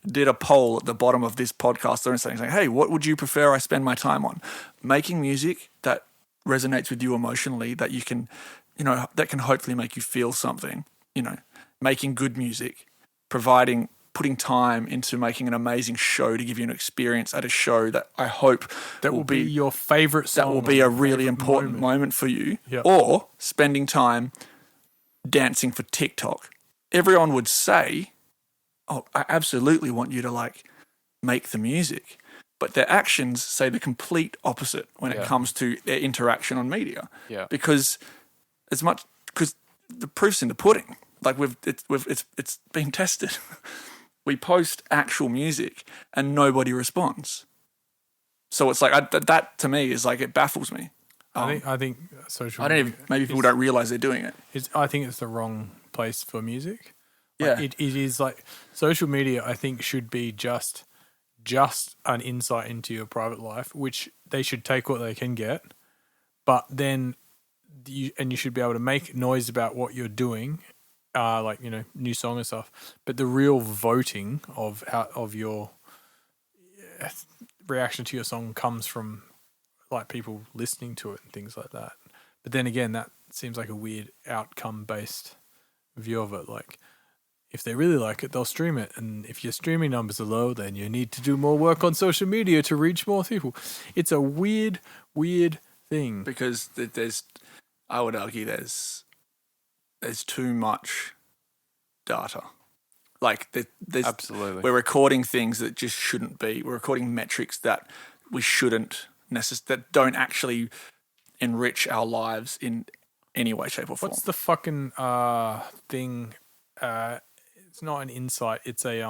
did a poll at the bottom of this podcast or saying, hey, what would you prefer I spend my time on? Making music that resonates with you emotionally, that you can, that can hopefully make you feel something, making good music, putting time into making an amazing show to give you an experience at a show that I hope that will be your favorite song. That will be a really important moment for you. Yep. Or spending time dancing for TikTok. Everyone would say, oh, I absolutely want you to like make the music. But their actions say the complete opposite when it comes to their interaction on media. Yeah. Because the proof's in the pudding. Like it's been tested. We post actual music and nobody responds. So it's like that to me is like, it baffles me. I think social. Maybe people don't realize they're doing it. I think it's the wrong place for music. Like it is like social media. I think should be just an insight into your private life, which they should take what they can get, but then you should be able to make noise about what you're doing, like new song and stuff. But the real voting of your reaction to your song comes from like people listening to it and things like that. But then again, that seems like a weird outcome-based view of it. Like, if they really like it, they'll stream it. And if your streaming numbers are low, then you need to do more work on social media to reach more people. It's a weird thing. Because I would argue there's too much data. Like, there's absolutely. We're recording things that just shouldn't be. We're recording metrics that we shouldn't that don't actually enrich our lives in any way, shape, or form. What's the fucking thing? It's not an insight. It's a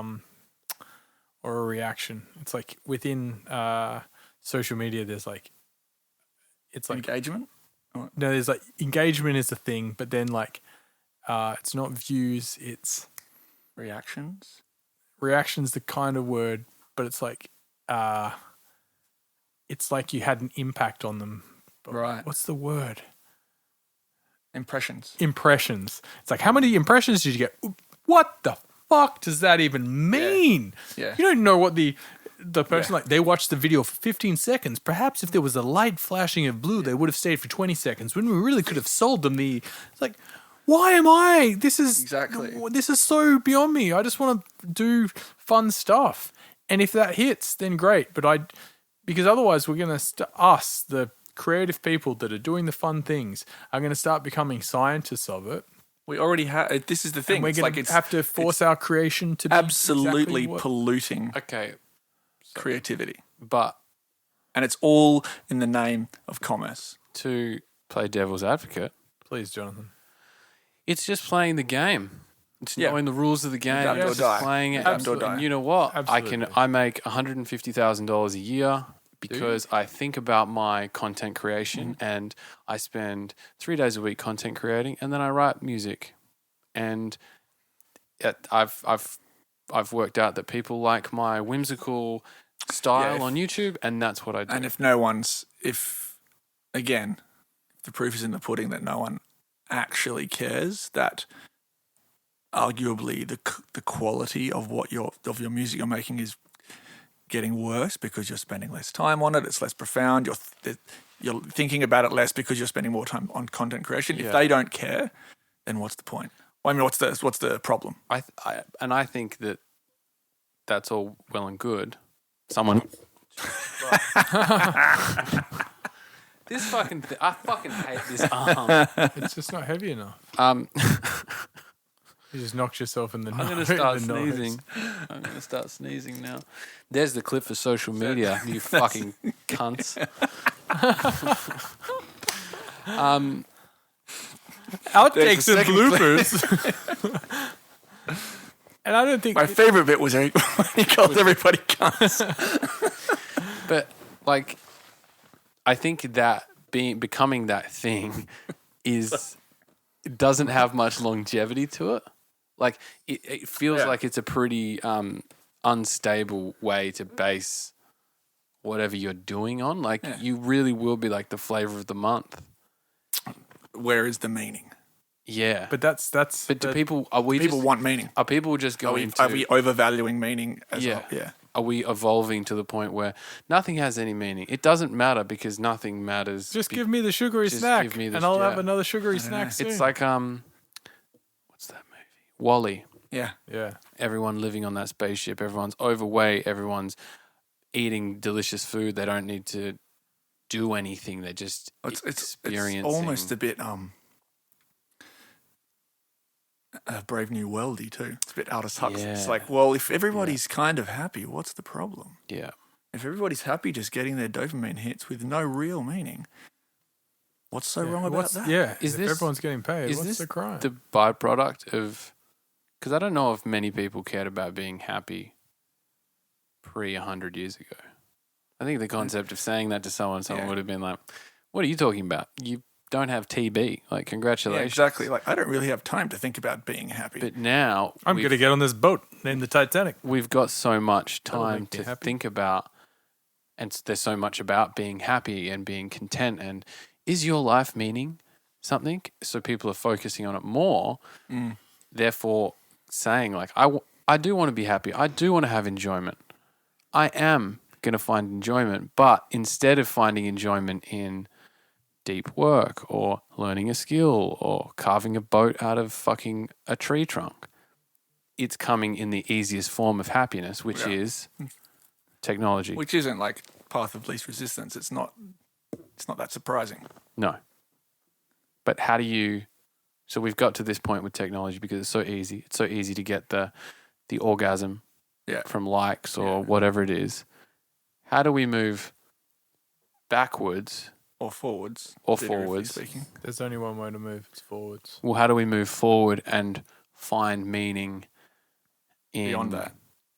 or a reaction. It's like within social media. There's like, it's like engagement. No, there's like engagement is the thing, but then like it's not views. It's reactions. Reaction's the kind of word, but it's like you had an impact on them. But right. What's the word? Impressions. It's like, how many impressions did you get? What the fuck does that even mean? Yeah. You don't know what the person, like, they watched the video for 15 seconds. Perhaps if there was a light flashing of blue, they would have stayed for 20 seconds when we really could have sold them it's like, why am I? This is so beyond me. I just want to do fun stuff. And if that hits, then great. But because otherwise we're going to, us, the creative people that are doing the fun things, are going to start becoming scientists of it. We already have. This is the thing. And we're It's going like to have to force our creation to be absolutely exactly what- polluting Okay, creativity, but and it's all in the name of commerce. to play devil's advocate, Please, Jonathan. it's just playing the game. It's Yeah. knowing the rules of the game. Adapt It's or just die. playing it. Adapt or die. And you know what? Absolutely. I make $150,000 a year because I think about my content creation and I spend 3 days a week content creating, and then I write music. And I've worked out that people like my whimsical style on YouTube, and that's what I do. And if the proof is in the pudding that no one actually cares, that arguably the quality of your music you're making is getting worse because you're spending less time on it. It's less profound. You're thinking about it less because you're spending more time on content creation. If they don't care, then what's the point? I mean, what's the problem? I think that that's all well and good. Someone. This fucking I fucking hate this arm. It's just not heavy enough. You just knocked yourself in the nose. I'm going to start sneezing. I'm going to start sneezing now. There's the clip for social media, you fucking cunts. Outtakes and second bloopers. And I don't think My favorite bit was when he called everybody cunts. But like, I think that becoming that thing it doesn't have much longevity to it. Like it feels like it's a pretty unstable way to base whatever you're doing on. Like you really will be like the flavor of the month. Where is the meaning? Yeah, But that's. but do people Want meaning. Are people just going Are we overvaluing meaning? Yeah. Are we evolving to the point where nothing has any meaning? It doesn't matter because nothing matters. Just give me the sugary just snack, give me the- and I'll have yeah. another sugary snack soon. It's like what's that movie? Wall-E. Yeah. Yeah. Everyone living on that spaceship. Everyone's overweight. Everyone's eating delicious food. They don't need to do anything. They're just experiencing. It's almost a bit Brave New Worldy too. It's a bit out of touch. Yeah. It's like, well, if everybody's kind of happy, what's the problem? Yeah. If everybody's happy just getting their dopamine hits with no real meaning, what's so wrong about that? Yeah. Is if this- everyone's getting paid? Is What's this the crime? the byproduct of? Because I don't know if many people cared about being happy 100 years ago. I think the concept of saying that to someone would have been like, "What are you talking about? You don't have TB. Like, Yeah, congratulations." exactly. Like, I don't really have time to think about being happy. But now I'm going to get on this boat named the Titanic. we've got so much That'll time make me to happy. think about, and there's so much about being happy and being content. And is your life meaning something? So people are focusing on it more. Therefore, saying like, I do want to be happy. I do want to have enjoyment. I am going to find enjoyment, but instead of finding enjoyment in deep work or learning a skill or carving a boat out of fucking a tree trunk, it's coming in the easiest form of happiness, which is technology. Which isn't like path of least resistance. It's not that surprising. No. But how do you... So we've got to this point with technology because it's so easy. It's so easy to get the orgasm from likes or whatever it is. How do we move backwards Or forwards. or figuratively forwards? Speaking. There's only one way to move. It's forwards. Well, how do we move forward and find meaning in... Beyond that.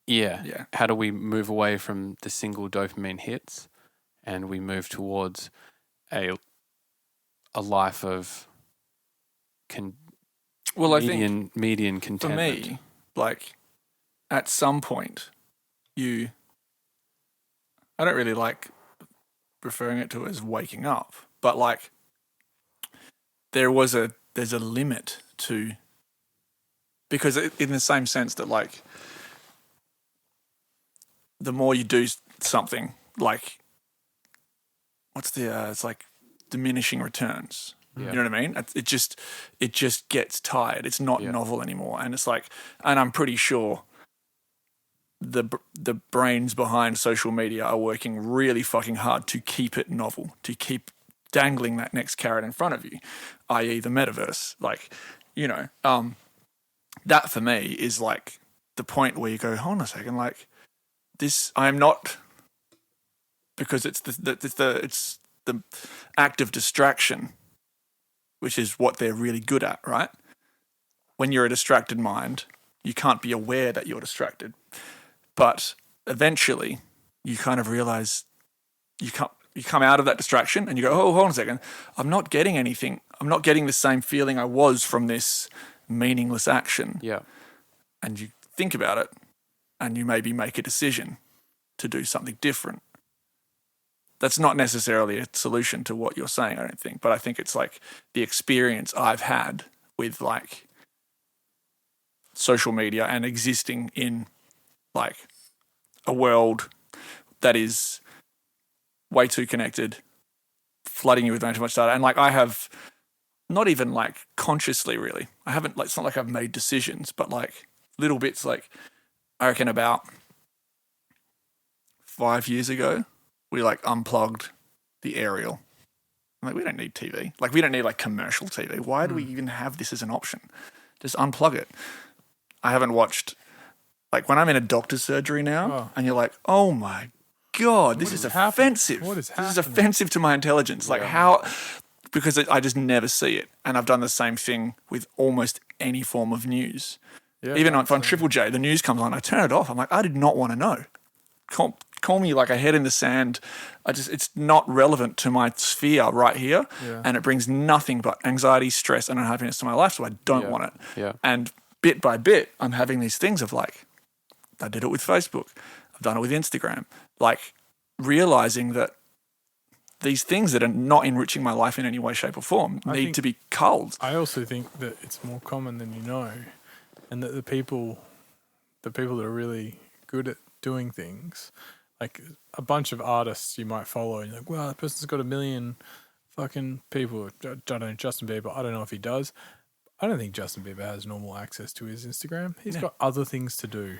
Yeah. Yeah. How do we move away from the single dopamine hits and we move towards a life of Well, I think median for contentment? me, like at some point, I don't really like referring it to as waking up, but like there's a limit to, because in the same sense that like the more you do something, like it's like diminishing returns. Yeah. You know what I mean? It just gets tired. It's not novel anymore, and it's like, and I'm pretty sure the brains behind social media are working really fucking hard to keep it novel, to keep dangling that next carrot in front of you, i.e. the metaverse. Like, you know, that for me is like the point where you go, hold on a second, like this, I'm not, because it's the act of distraction, which is what they're really good at, right? When you're a distracted mind, you can't be aware that you're distracted. But eventually you kind of realize you come out of that distraction and you go, oh, hold on a second, I'm not getting anything. I'm not getting the same feeling I was from this meaningless action. Yeah. And you think about it and you maybe make a decision to do something different. That's not necessarily a solution to what you're saying, I don't think. But I think it's like the experience I've had with like social media and existing in like a world that is way too connected, flooding you with way too much data. And like I have not even like consciously really, I haven't, like, it's not like I've made decisions, but like little bits, like I reckon about 5 years ago, we like unplugged the aerial. I'm like, we don't need TV. Like we don't need like commercial TV. Why do we even have this as an option? Just unplug it. I haven't watched, like when I'm in a doctor's surgery now and you're like, oh my God, this is offensive. What is happening? This is offensive to my intelligence. Like how, because I just never see it. And I've done the same thing with almost any form of news. Yeah, Even if on Triple J, the news comes on, I turn it off. I'm like, I did not want to know. Call me like a head in the sand. It's not relevant to my sphere right here. Yeah. And it brings nothing but anxiety, stress, and unhappiness to my life. So I don't want it. Yeah. And bit by bit, I'm having these things of like, I did it with Facebook. I've done it with Instagram. Like realizing that these things that are not enriching my life in any way, shape or form need to be culled. I also think that it's more common than you know, and that the people that are really good at doing things, like a bunch of artists you might follow and you're like, wow, that person's got 1 million fucking people. I don't know, Justin Bieber, I don't know if he does. I don't think Justin Bieber has normal access to his Instagram. He's got other things to do.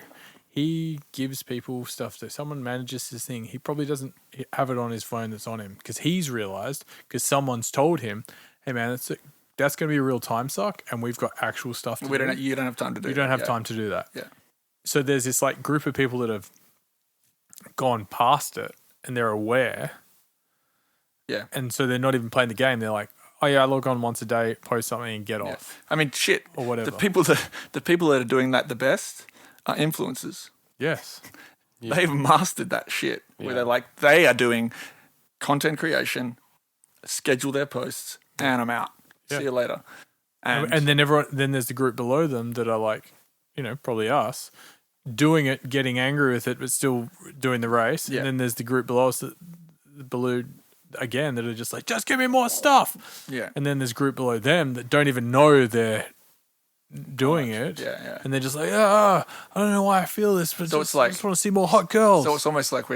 He gives people stuff that someone manages his thing. He probably doesn't have it on his phone that's on him because he's realized, because someone's told him, hey man, that's going to be a real time suck and we've got actual stuff to do. You don't have time to do that. You don't have time to do that. Yeah. So there's this like group of people that have gone past it and they're aware. Yeah. And so they're not even playing the game. They're like, oh yeah, I log on once a day, post something and get off. I mean, shit. Or whatever. The people that are doing that the best are influencers. Yes. Yeah. They've mastered that shit where they're like, they are doing content creation, schedule their posts, and I'm out. Yeah. See you later. And then there's the group below them that are like, you know, probably us, doing it, getting angry with it, but still doing the race. Yeah. And then there's the group below us again that are just like, just give me more stuff. Yeah. And then there's group below them that don't even know they're doing it. Yeah. And they're just like, I don't know why I feel this, but So it's like, I just want to see more hot girls. So it's almost like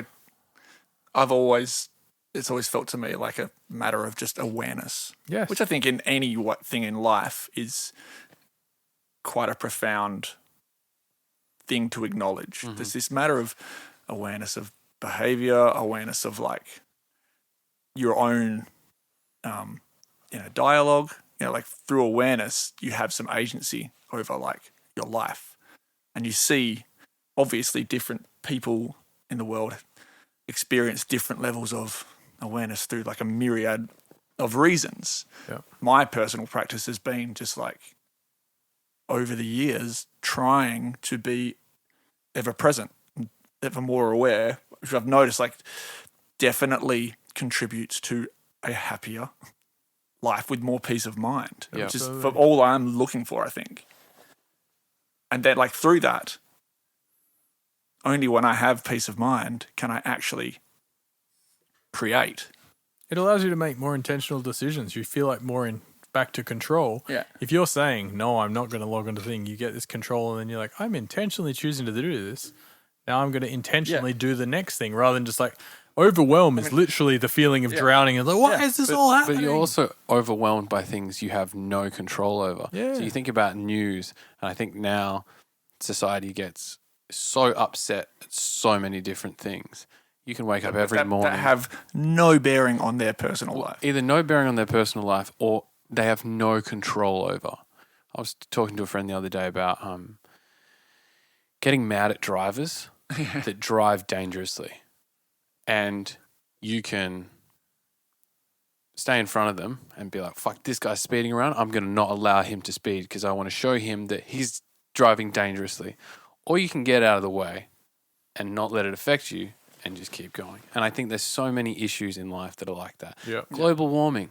it's always felt to me like a matter of just awareness. Yes. Which I think in any thing in life is quite a profound thing to acknowledge. Mm-hmm. There's this matter of awareness of behavior, awareness of like your own, dialogue. You know, like through awareness, you have some agency over like your life, and you see obviously different people in the world experience different levels of awareness through like a myriad of reasons. Yeah. My personal practice has been just like over the years trying to be ever present, ever more aware, which I've noticed like definitely contributes to a happier life with more peace of mind, which is for all I'm looking for, I think. And then like through that, only when I have peace of mind can I actually create. It allows you to make more intentional decisions. You feel like more back to control. Yeah. If you're saying, no, I'm not going to log on to the thing, you get this control and then you're like, I'm intentionally choosing to do this. Now I'm going to intentionally do the next thing rather than just like, overwhelm is literally the feeling of drowning. And like, why is this all happening? But you're also overwhelmed by things you have no control over. Yeah. So you think about news, and I think now society gets so upset at so many different things. You can wake up every morning that have no bearing on their personal life. Either no bearing on their personal life or they have no control over. I was talking to a friend the other day about getting mad at drivers that drive dangerously, and you can stay in front of them and be like, fuck, this guy's speeding around. I'm going to not allow him to speed because I want to show him that he's driving dangerously. Or you can get out of the way and not let it affect you and just keep going. And I think there's so many issues in life that are like that. Yeah. Global warming.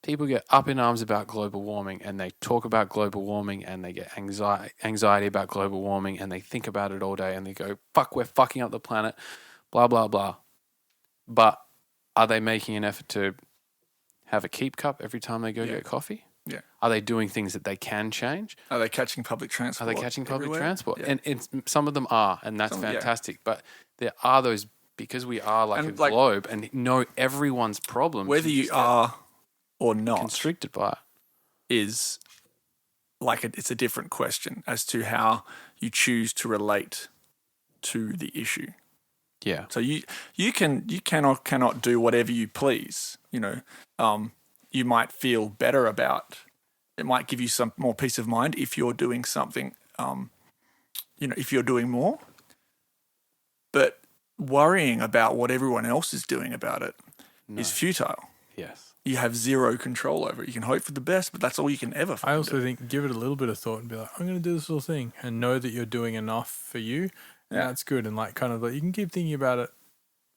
People get up in arms about global warming, and they talk about global warming, and they get anxiety about global warming, and they think about it all day, and they go, fuck, we're fucking up the planet, blah, blah, blah. But are they making an effort to have a keep cup every time they go get coffee? Yeah. Are they doing things that they can change? Are they catching public Are transport? they catching public everywhere? transport? Yeah. And some of them are, and that's fantastic. But there are those, because we are like a globe and know everyone's problems. Whether you are or not constricted by it. is like it's a different question as to how you choose to relate to the issue. Yeah. So you cannot do whatever you please. You know, you might feel better about. It might give you some more peace of mind if you're doing something. You know, if you're doing more. But worrying about what everyone else is doing about it is futile. Yes. You have zero control over it. You can hope for the best, but that's all you can ever I also think give it a little bit of thought and be like, I'm going to do this little thing, and know that you're doing enough for you. And that's good. And like, kind of like, you can keep thinking about it.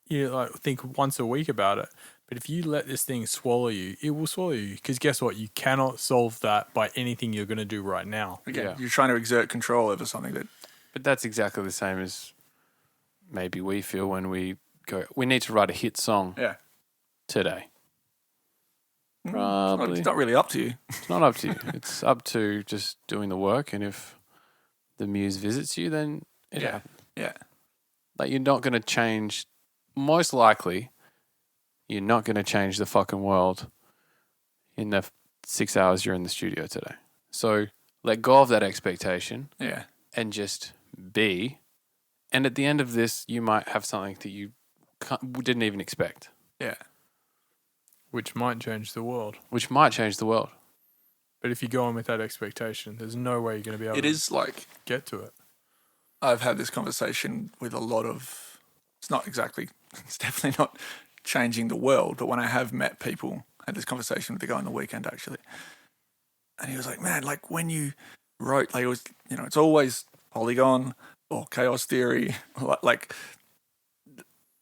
You like think once a week about it. But if you let this thing swallow you, it will swallow you. Because guess what? You cannot solve that by anything you're going to do right now. Again, you're trying to exert control over something that. But that's exactly the same as maybe we feel when we go, we need to write a hit song today. Probably. It's not really up to you. It's not up to you. It's up to just doing the work. And if the muse visits you, then it happens. Yeah. Like, you're not going to change, most likely, you're not going to change the fucking world in the 6 hours you're in the studio today. So let go of that expectation. Yeah. And just be. And at the end of this, you might have something that you didn't even expect. Yeah. Which might change the world. Which might change the world. But if you go in with that expectation, there's no way you're going to be able to get to it. I've had this conversation with a lot of, it's definitely not changing the world, but when I have met people, I had this conversation with the guy on the weekend actually, and he was like, man, like when you wrote, like it was, you know, it's always Polygon or Chaos Theory, like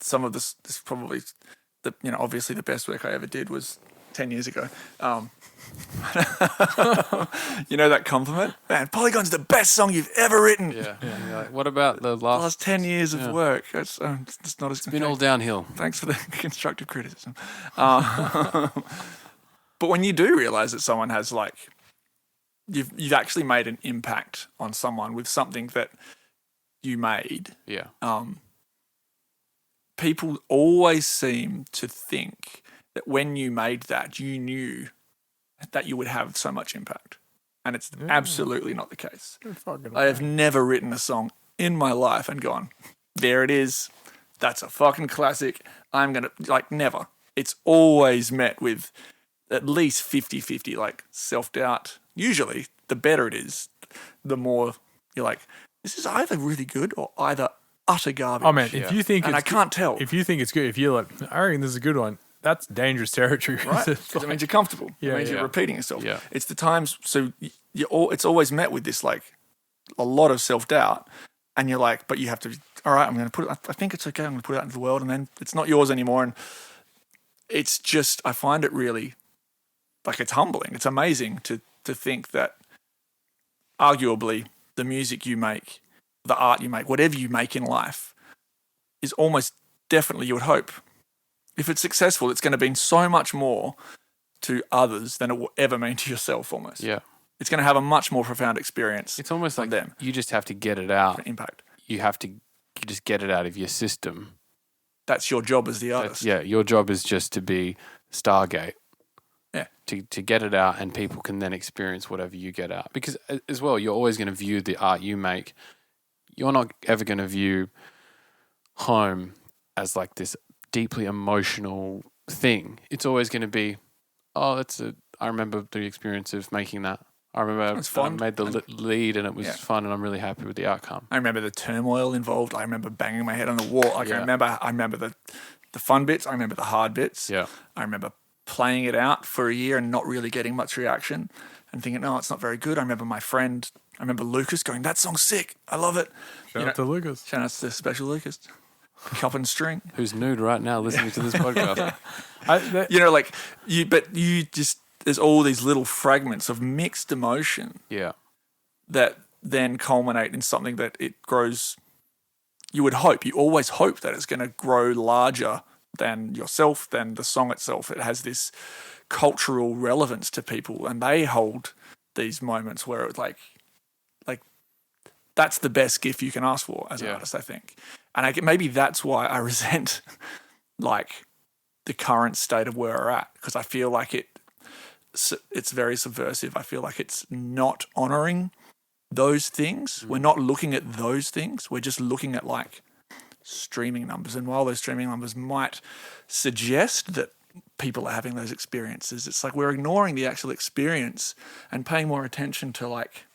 some of this probably, you know, obviously the best work I ever did was 10 years ago. You know that compliment? Man, Polygon's the best song you've ever written. Yeah. Like, what about the last 10 years of work? It's not as... It's been all downhill. Thanks for the constructive criticism. But when you do realise that someone has, like... You've actually made an impact on someone with something that you made. Yeah. People always seem to think that when you made that, you knew that you would have so much impact. And it's absolutely not the case. I have never written a song in my life and gone, there it is. That's a fucking classic. I'm going to, like, never. It's always met with at least 50-50, like, self-doubt. Usually, the better it is, the more you're like, this is either really good or either utter garbage. Oh, man, if you think and I can't tell. If you think it's good, if you're like, I reckon this is a good one, that's dangerous territory. Right? Because it means you're comfortable. Yeah, it means you're repeating yourself. Yeah. It's the times, so it's always met with this, like, a lot of self-doubt. And you're like, but you have to, all right, I'm going to put it, I think it's okay, I'm going to put it out into the world, and then it's not yours anymore. And it's just, I find it really, like, it's humbling. It's amazing to think that arguably the music you make, the art you make, whatever you make in life is almost definitely, you would hope, if it's successful, it's going to mean so much more to others than it will ever mean to yourself almost. Yeah. It's going to have a much more profound experience. It's almost like them. You just have to get it out. Impact. You just get it out of your system. That's your job as the artist. Your job is just to be Stargate. Yeah. To get it out, and people can then experience whatever you get out. Because as well, you're always going to view the art you make. You're not ever going to view home as like this deeply emotional thing. It's always going to be, I remember the experience of making that. I remember It's I fun. made the lead and it was Yeah. fun, and I'm really happy with the outcome. I remember the turmoil involved. I remember banging my head on the wall. Like Yeah. I remember the fun bits. I remember the hard bits. Yeah. I remember playing it out for a year and not really getting much reaction and thinking, no, it's not very good. I remember Lucas going, that song's sick. I love it. Shout out to Lucas. Shout out to Special Lucas. Cup and string. Who's nude right now listening to this podcast? There's all these little fragments of mixed emotion Yeah. that then culminate in something that it grows. You always hope that it's going to grow larger than yourself, than the song itself. It has this cultural relevance to people, and they hold these moments where it's like that's the best gift you can ask for as an artist, I think. And maybe that's why I resent like the current state of where we're at, because I feel like it's very subversive. I feel like it's not honoring those things. We're not looking at those things. We're just looking at like streaming numbers. And while those streaming numbers might suggest that people are having those experiences, it's like we're ignoring the actual experience and paying more attention to like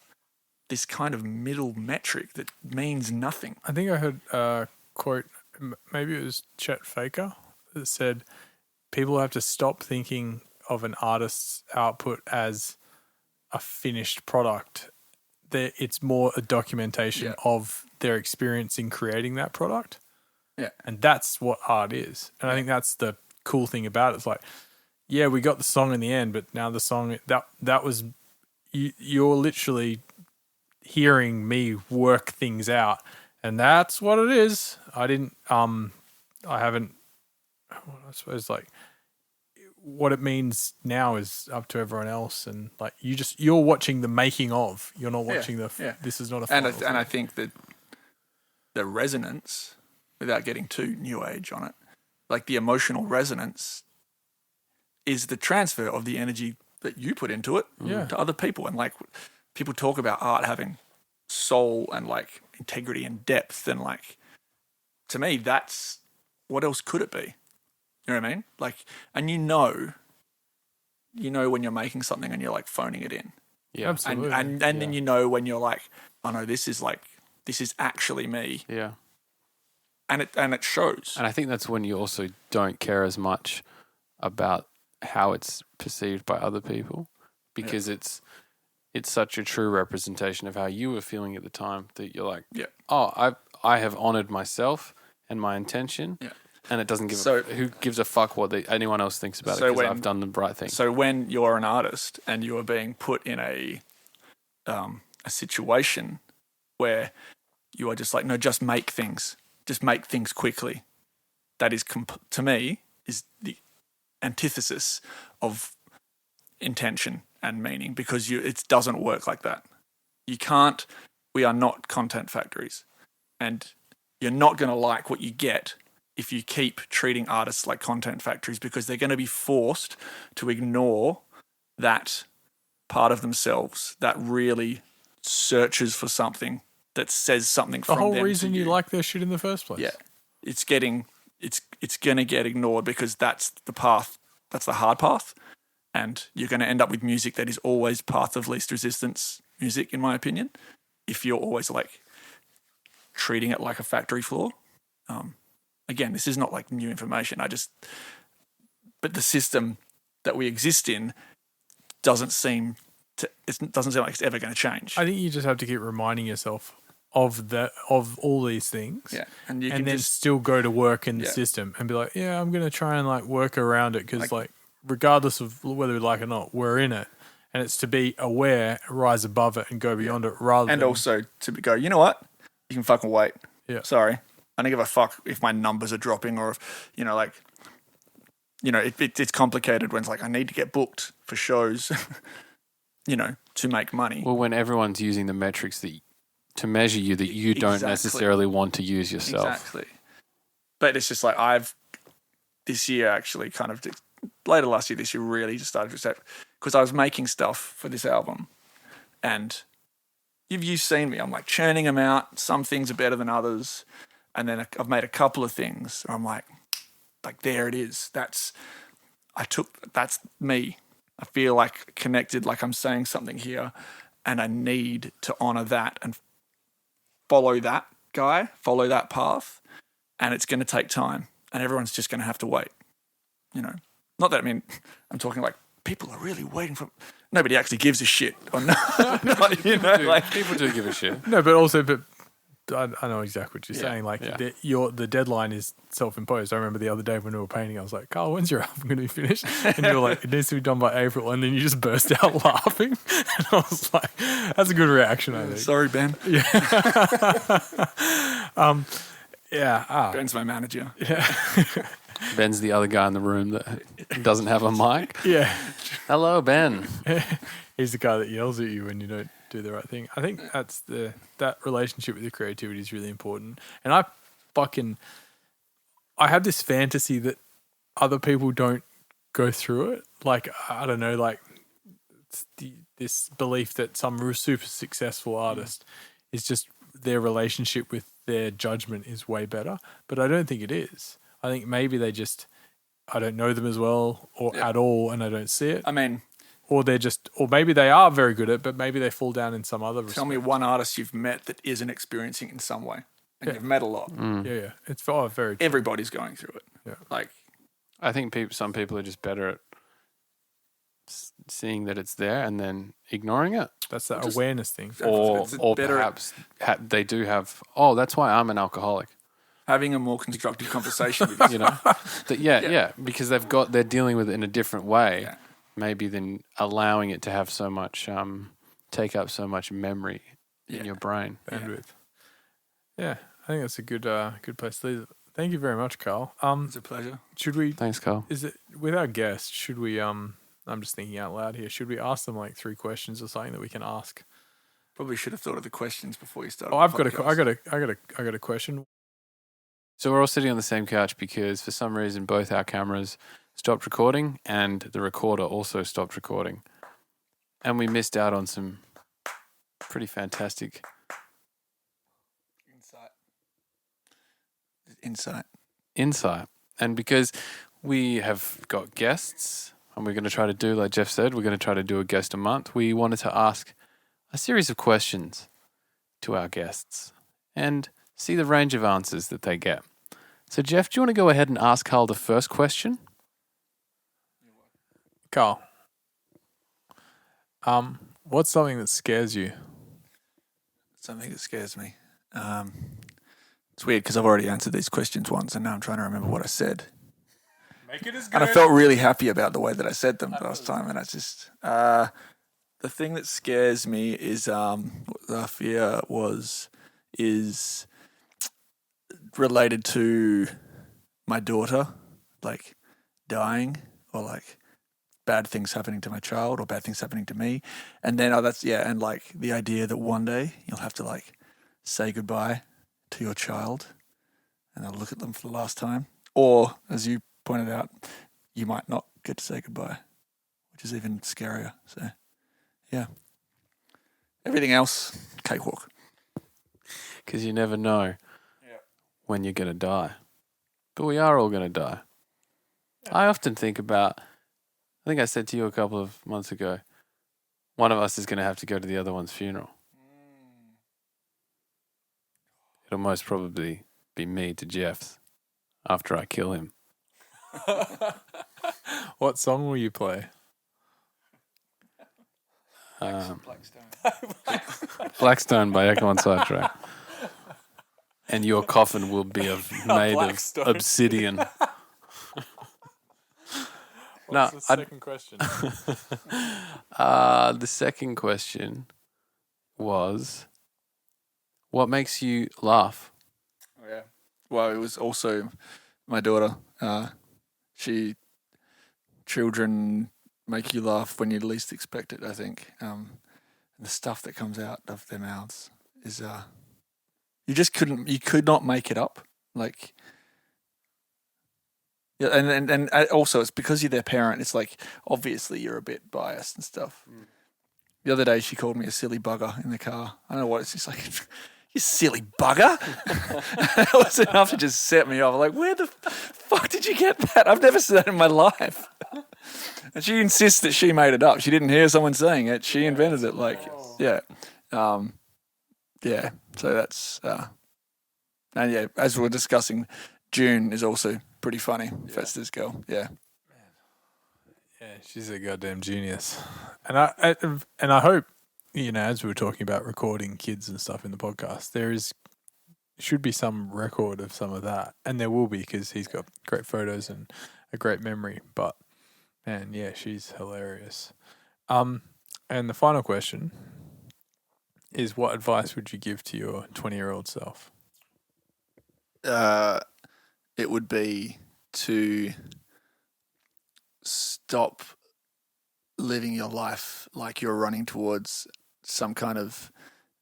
this kind of middle metric that means nothing. I think I heard a quote, maybe it was Chet Faker, that said people have to stop thinking of an artist's output as a finished product. It's more a documentation of their experience in creating that product. Yeah. And that's what art is. And I think that's the cool thing about it. It's like, yeah, we got the song in the end, but now the song, that was, you're literally hearing me work things out, and that's what it is. I suppose like what it means now is up to everyone else, and like you're watching the making of, you're not watching this is not a final and I think that the resonance, without getting too new age on it, like the emotional resonance is the transfer of the energy that you put into it to other people. And like people talk about art having soul and like integrity and depth, and like to me that's what else could it be? You know what I mean? Like, and you know when you're making something and you're like phoning it in. Yeah, absolutely. And then you know when you're like, oh no, this is actually me. Yeah. And it shows. And I think that's when you also don't care as much about how it's perceived by other people, because it's such a true representation of how you were feeling at the time that you're like, oh, I have honored myself and my intention. Yeah. And it doesn't who gives a fuck what anyone else thinks about it, because I've done the right thing. So when you're an artist and you are being put in a situation where you are just like, no, just make things quickly. That is, to me, is the antithesis of intention and meaning, because it doesn't work like that. You can't. We are not content factories, and you're not going to like what you get if you keep treating artists like content factories, because they're going to be forced to ignore that part of themselves that really searches for something that says something from them. The whole reason you like their shit in the first place. Yeah. It's going to get ignored, because that's the path. That's the hard path. And you're going to end up with music that is always path of least resistance music, in my opinion, if you're always like treating it like a factory floor. Again, this is not like new information. But the system that we exist in doesn't seem like it's ever going to change. I think you just have to keep reminding yourself of all these things. Yeah. And then still go to work in the system and be like, yeah, I'm going to try and like work around it, because like regardless of whether we like it or not, we're in it. And it's to be aware, rise above it and go beyond it, and also to go, you know what? You can fucking wait. Yeah. Sorry. I don't give a fuck if my numbers are dropping, or if, it's complicated when it's like I need to get booked for shows, to make money. Well, when everyone's using the metrics to measure you that you don't necessarily want to use yourself. Exactly. But it's just like this year actually kind of later last year, this year really just started to accept, because I was making stuff for this album, and you've seen me. I'm like churning them out. Some things are better than others. And then I've made a couple of things where I'm like there it is. That's me. I feel like connected, like I'm saying something here, and I need to honor that and follow that guy, follow that path, and it's going to take time, and everyone's just going to have to wait. You know, not that I'm talking like people are really waiting for. Nobody actually gives a shit. Or not, you know, like People do give a shit. No, but also, I know exactly what you're Yeah, saying. Like, yeah. the deadline is self-imposed. I remember the other day when we were painting, I was like, Carl, when's your album going to be finished? And you were like, it needs to be done by April. And then you just burst out laughing. And I was like, that's a good reaction, I think. sorry, Ben. Yeah. Ben's my manager. Ben's the other guy in the room that doesn't have a mic. Yeah. Hello, Ben. He's the guy that yells at you when you don't do the right thing. I think that relationship with the creativity is really important. And I have this fantasy that other people don't go through it. Like, I don't know, like this belief that some super successful artist is just their relationship with their judgment is way better. But I don't think it is. I think maybe I don't know them as well or at all, and I don't see it. I mean, or maybe they are very good at it, but maybe they fall down in some other respect. tell me one artist you've met that isn't experiencing it in some way. And you've met a lot. Yeah. It's very true. Everybody's going through it. Yeah. Like, I think some people are just better at seeing that it's there and then ignoring it. That's that awareness thing. Or better perhaps they do have, oh, that's why I'm an alcoholic. having a more constructive conversation with yourself. You know, because they're dealing with it in a different way, maybe than allowing it to have so much, take up so much memory in your brain. Bandwidth. Yeah, I think that's a good place to leave it. Thank you very much, Carl. It's a pleasure. Should we? Thanks, Carl. Is it with our guests? Should we? I'm just thinking out loud here. Should we ask them like 3 questions or something that we can ask? Probably should have thought of the questions before you started. Oh, I got a question. So we're all sitting on the same couch because for some reason both our cameras stopped recording and the recorder also stopped recording. And we missed out on some pretty fantastic insight. And because we have got guests and we're going to try to do, like Jeff said, we're going to try to do a guest a month, we wanted to ask a series of questions to our guests and see the range of answers that they get. So, Jeff, do you want to go ahead and ask Carl the first question? Carl, what's something that scares you? Something that scares me. It's weird because I've already answered these questions once and now I'm trying to remember what I said. Make it as good. And I felt really happy about the way that I said them last time. And I just, the thing that scares me is, the fear is related to my daughter, like dying or like bad things happening to my child or bad things happening to me. And then, and like the idea that one day you'll have to like say goodbye to your child and I'll look at them for the last time. Or, as you pointed out, you might not get to say goodbye, which is even scarier. So, yeah. Everything else, cakewalk. Because you never know when you're going to die. But we are all going to die. Yeah. I often think about, I think I said to you a couple of months ago, one of us is going to have to go to the other one's funeral. It'll most probably be me to Jeff's after I kill him. What song will you play? Blackstone by Ekko Sidetrack. And your coffin will be made of obsidian. What's the second question? The second question was, what makes you laugh? Oh, yeah. Well, it was also my daughter. Children make you laugh when you least expect it, I think. And the stuff that comes out of their mouths is, you could not make it up. Like, yeah, and also it's because you're their parent. It's like, obviously you're a bit biased and stuff. The other day she called me a silly bugger in the car. I don't know what, it's just like, you silly bugger. That was enough to just set me off. Like, where the fuck did you get that? I've never said that in my life. And she insists that she made it up. She didn't hear someone saying it. She invented it. Like, yeah. Yeah. So that's, and yeah, as we were discussing, June is also pretty funny. That's this girl. Yeah. Yeah, she's a goddamn genius. And I hope, as we were talking about recording kids and stuff in the podcast, should be some record of some of that. And there will be, because he's got great photos and a great memory. But man, yeah, she's hilarious. And the final question is, what advice would you give to your 20-year-old self? It would be to stop living your life like you're running towards some kind of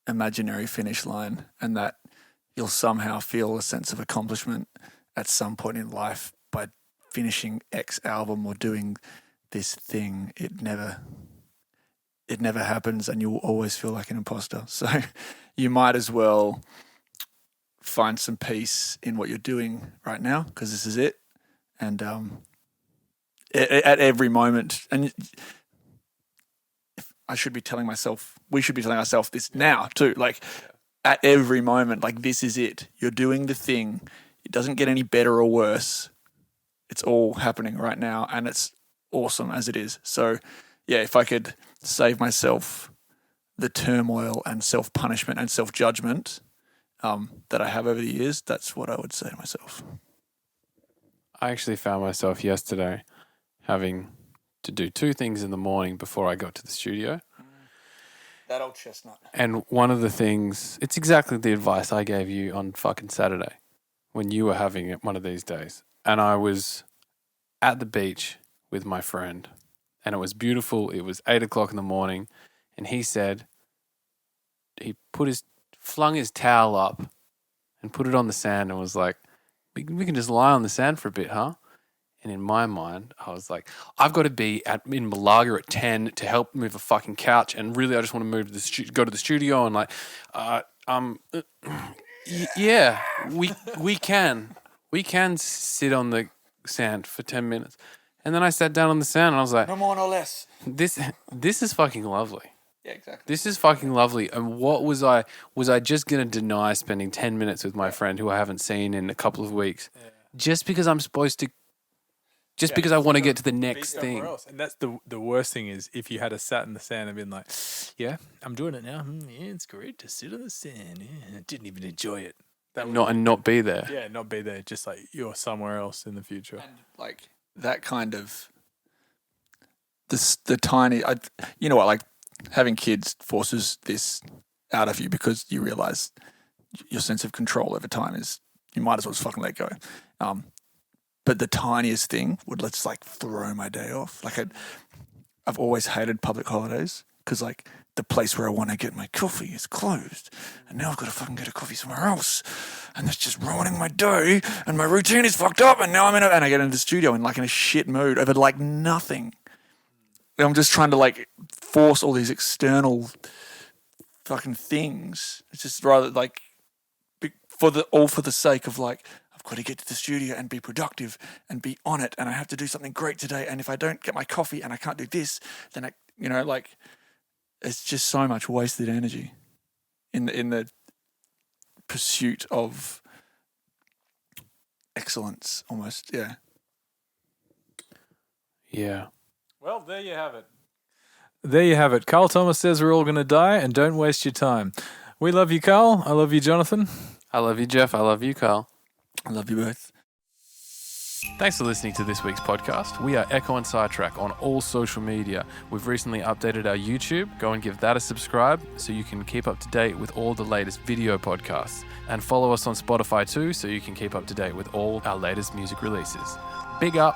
imaginary finish line, and that you'll somehow feel a sense of accomplishment at some point in life by finishing X album or doing this thing. It never happens, and you will always feel like an imposter. So you might as well find some peace in what you're doing right now, because this is it. And at every moment, and I should be telling myself, we should be telling ourselves this now too. Like at every moment, like this is it. You're doing the thing. It doesn't get any better or worse. It's all happening right now, and it's awesome as it is. So yeah, if I could save myself the turmoil and self-punishment and self-judgment that I have over the years, that's what I would say to myself. I actually found myself yesterday having to do two things in the morning before I got to the studio. That old chestnut. And one of the things, it's exactly the advice I gave you on fucking Saturday when you were having it one of these days. And I was at the beach with my friend, and it was beautiful. It was 8 o'clock in the morning, and he said he flung his towel up and put it on the sand and was like, we can just lie on the sand for a bit, huh? And in my mind, I was like, I've got to be in Malaga at 10 to help move a fucking couch, and really I just want to move to go to the studio, and like, yeah, we can sit on the sand for 10 minutes. And then I sat down on the sand and I was like, no more, no less. This is fucking lovely. Yeah, exactly. This is fucking lovely. And what was I just going to deny spending 10 minutes with my friend who I haven't seen in a couple of weeks just because I'm supposed to, because I want to get to the next thing. Else. And that's the worst thing is if you had sat in the sand and been like, yeah, I'm doing it now. Yeah, it's great to sit on the sand. Yeah, I didn't even enjoy it. And not be there. Yeah, not be there. Just like you're somewhere else in the future. And like that kind of the tiny, you know what, like having kids forces this out of you because you realize your sense of control over time is, you might as well just fucking let go. But the tiniest thing would let's like throw my day off. Like I've always hated public holidays because like the place where I want to get my coffee is closed, and now I've got to fucking get a coffee somewhere else, and that's just ruining my day, and my routine is fucked up, and now and I get into the studio in like in a shit mood over like nothing. I'm just trying to like force all these external fucking things. It's just rather like for the sake of like, I've got to get to the studio and be productive and be on it, and I have to do something great today, and if I don't get my coffee and I can't do this, then I, like, it's just so much wasted energy in the pursuit of excellence almost. Yeah. Yeah. Well, there you have it. There you have it. Carl Thomas says we're all going to die, and don't waste your time. We love you, Carl. I love you, Jonathan. I love you, Jeff. I love you, Carl. I love you both. Thanks for listening to this week's podcast. We are Ekko Sidetrack on all social media. We've recently updated our YouTube. Go and give that a subscribe so you can keep up to date with all the latest video podcasts. And follow us on Spotify too so you can keep up to date with all our latest music releases. Big up.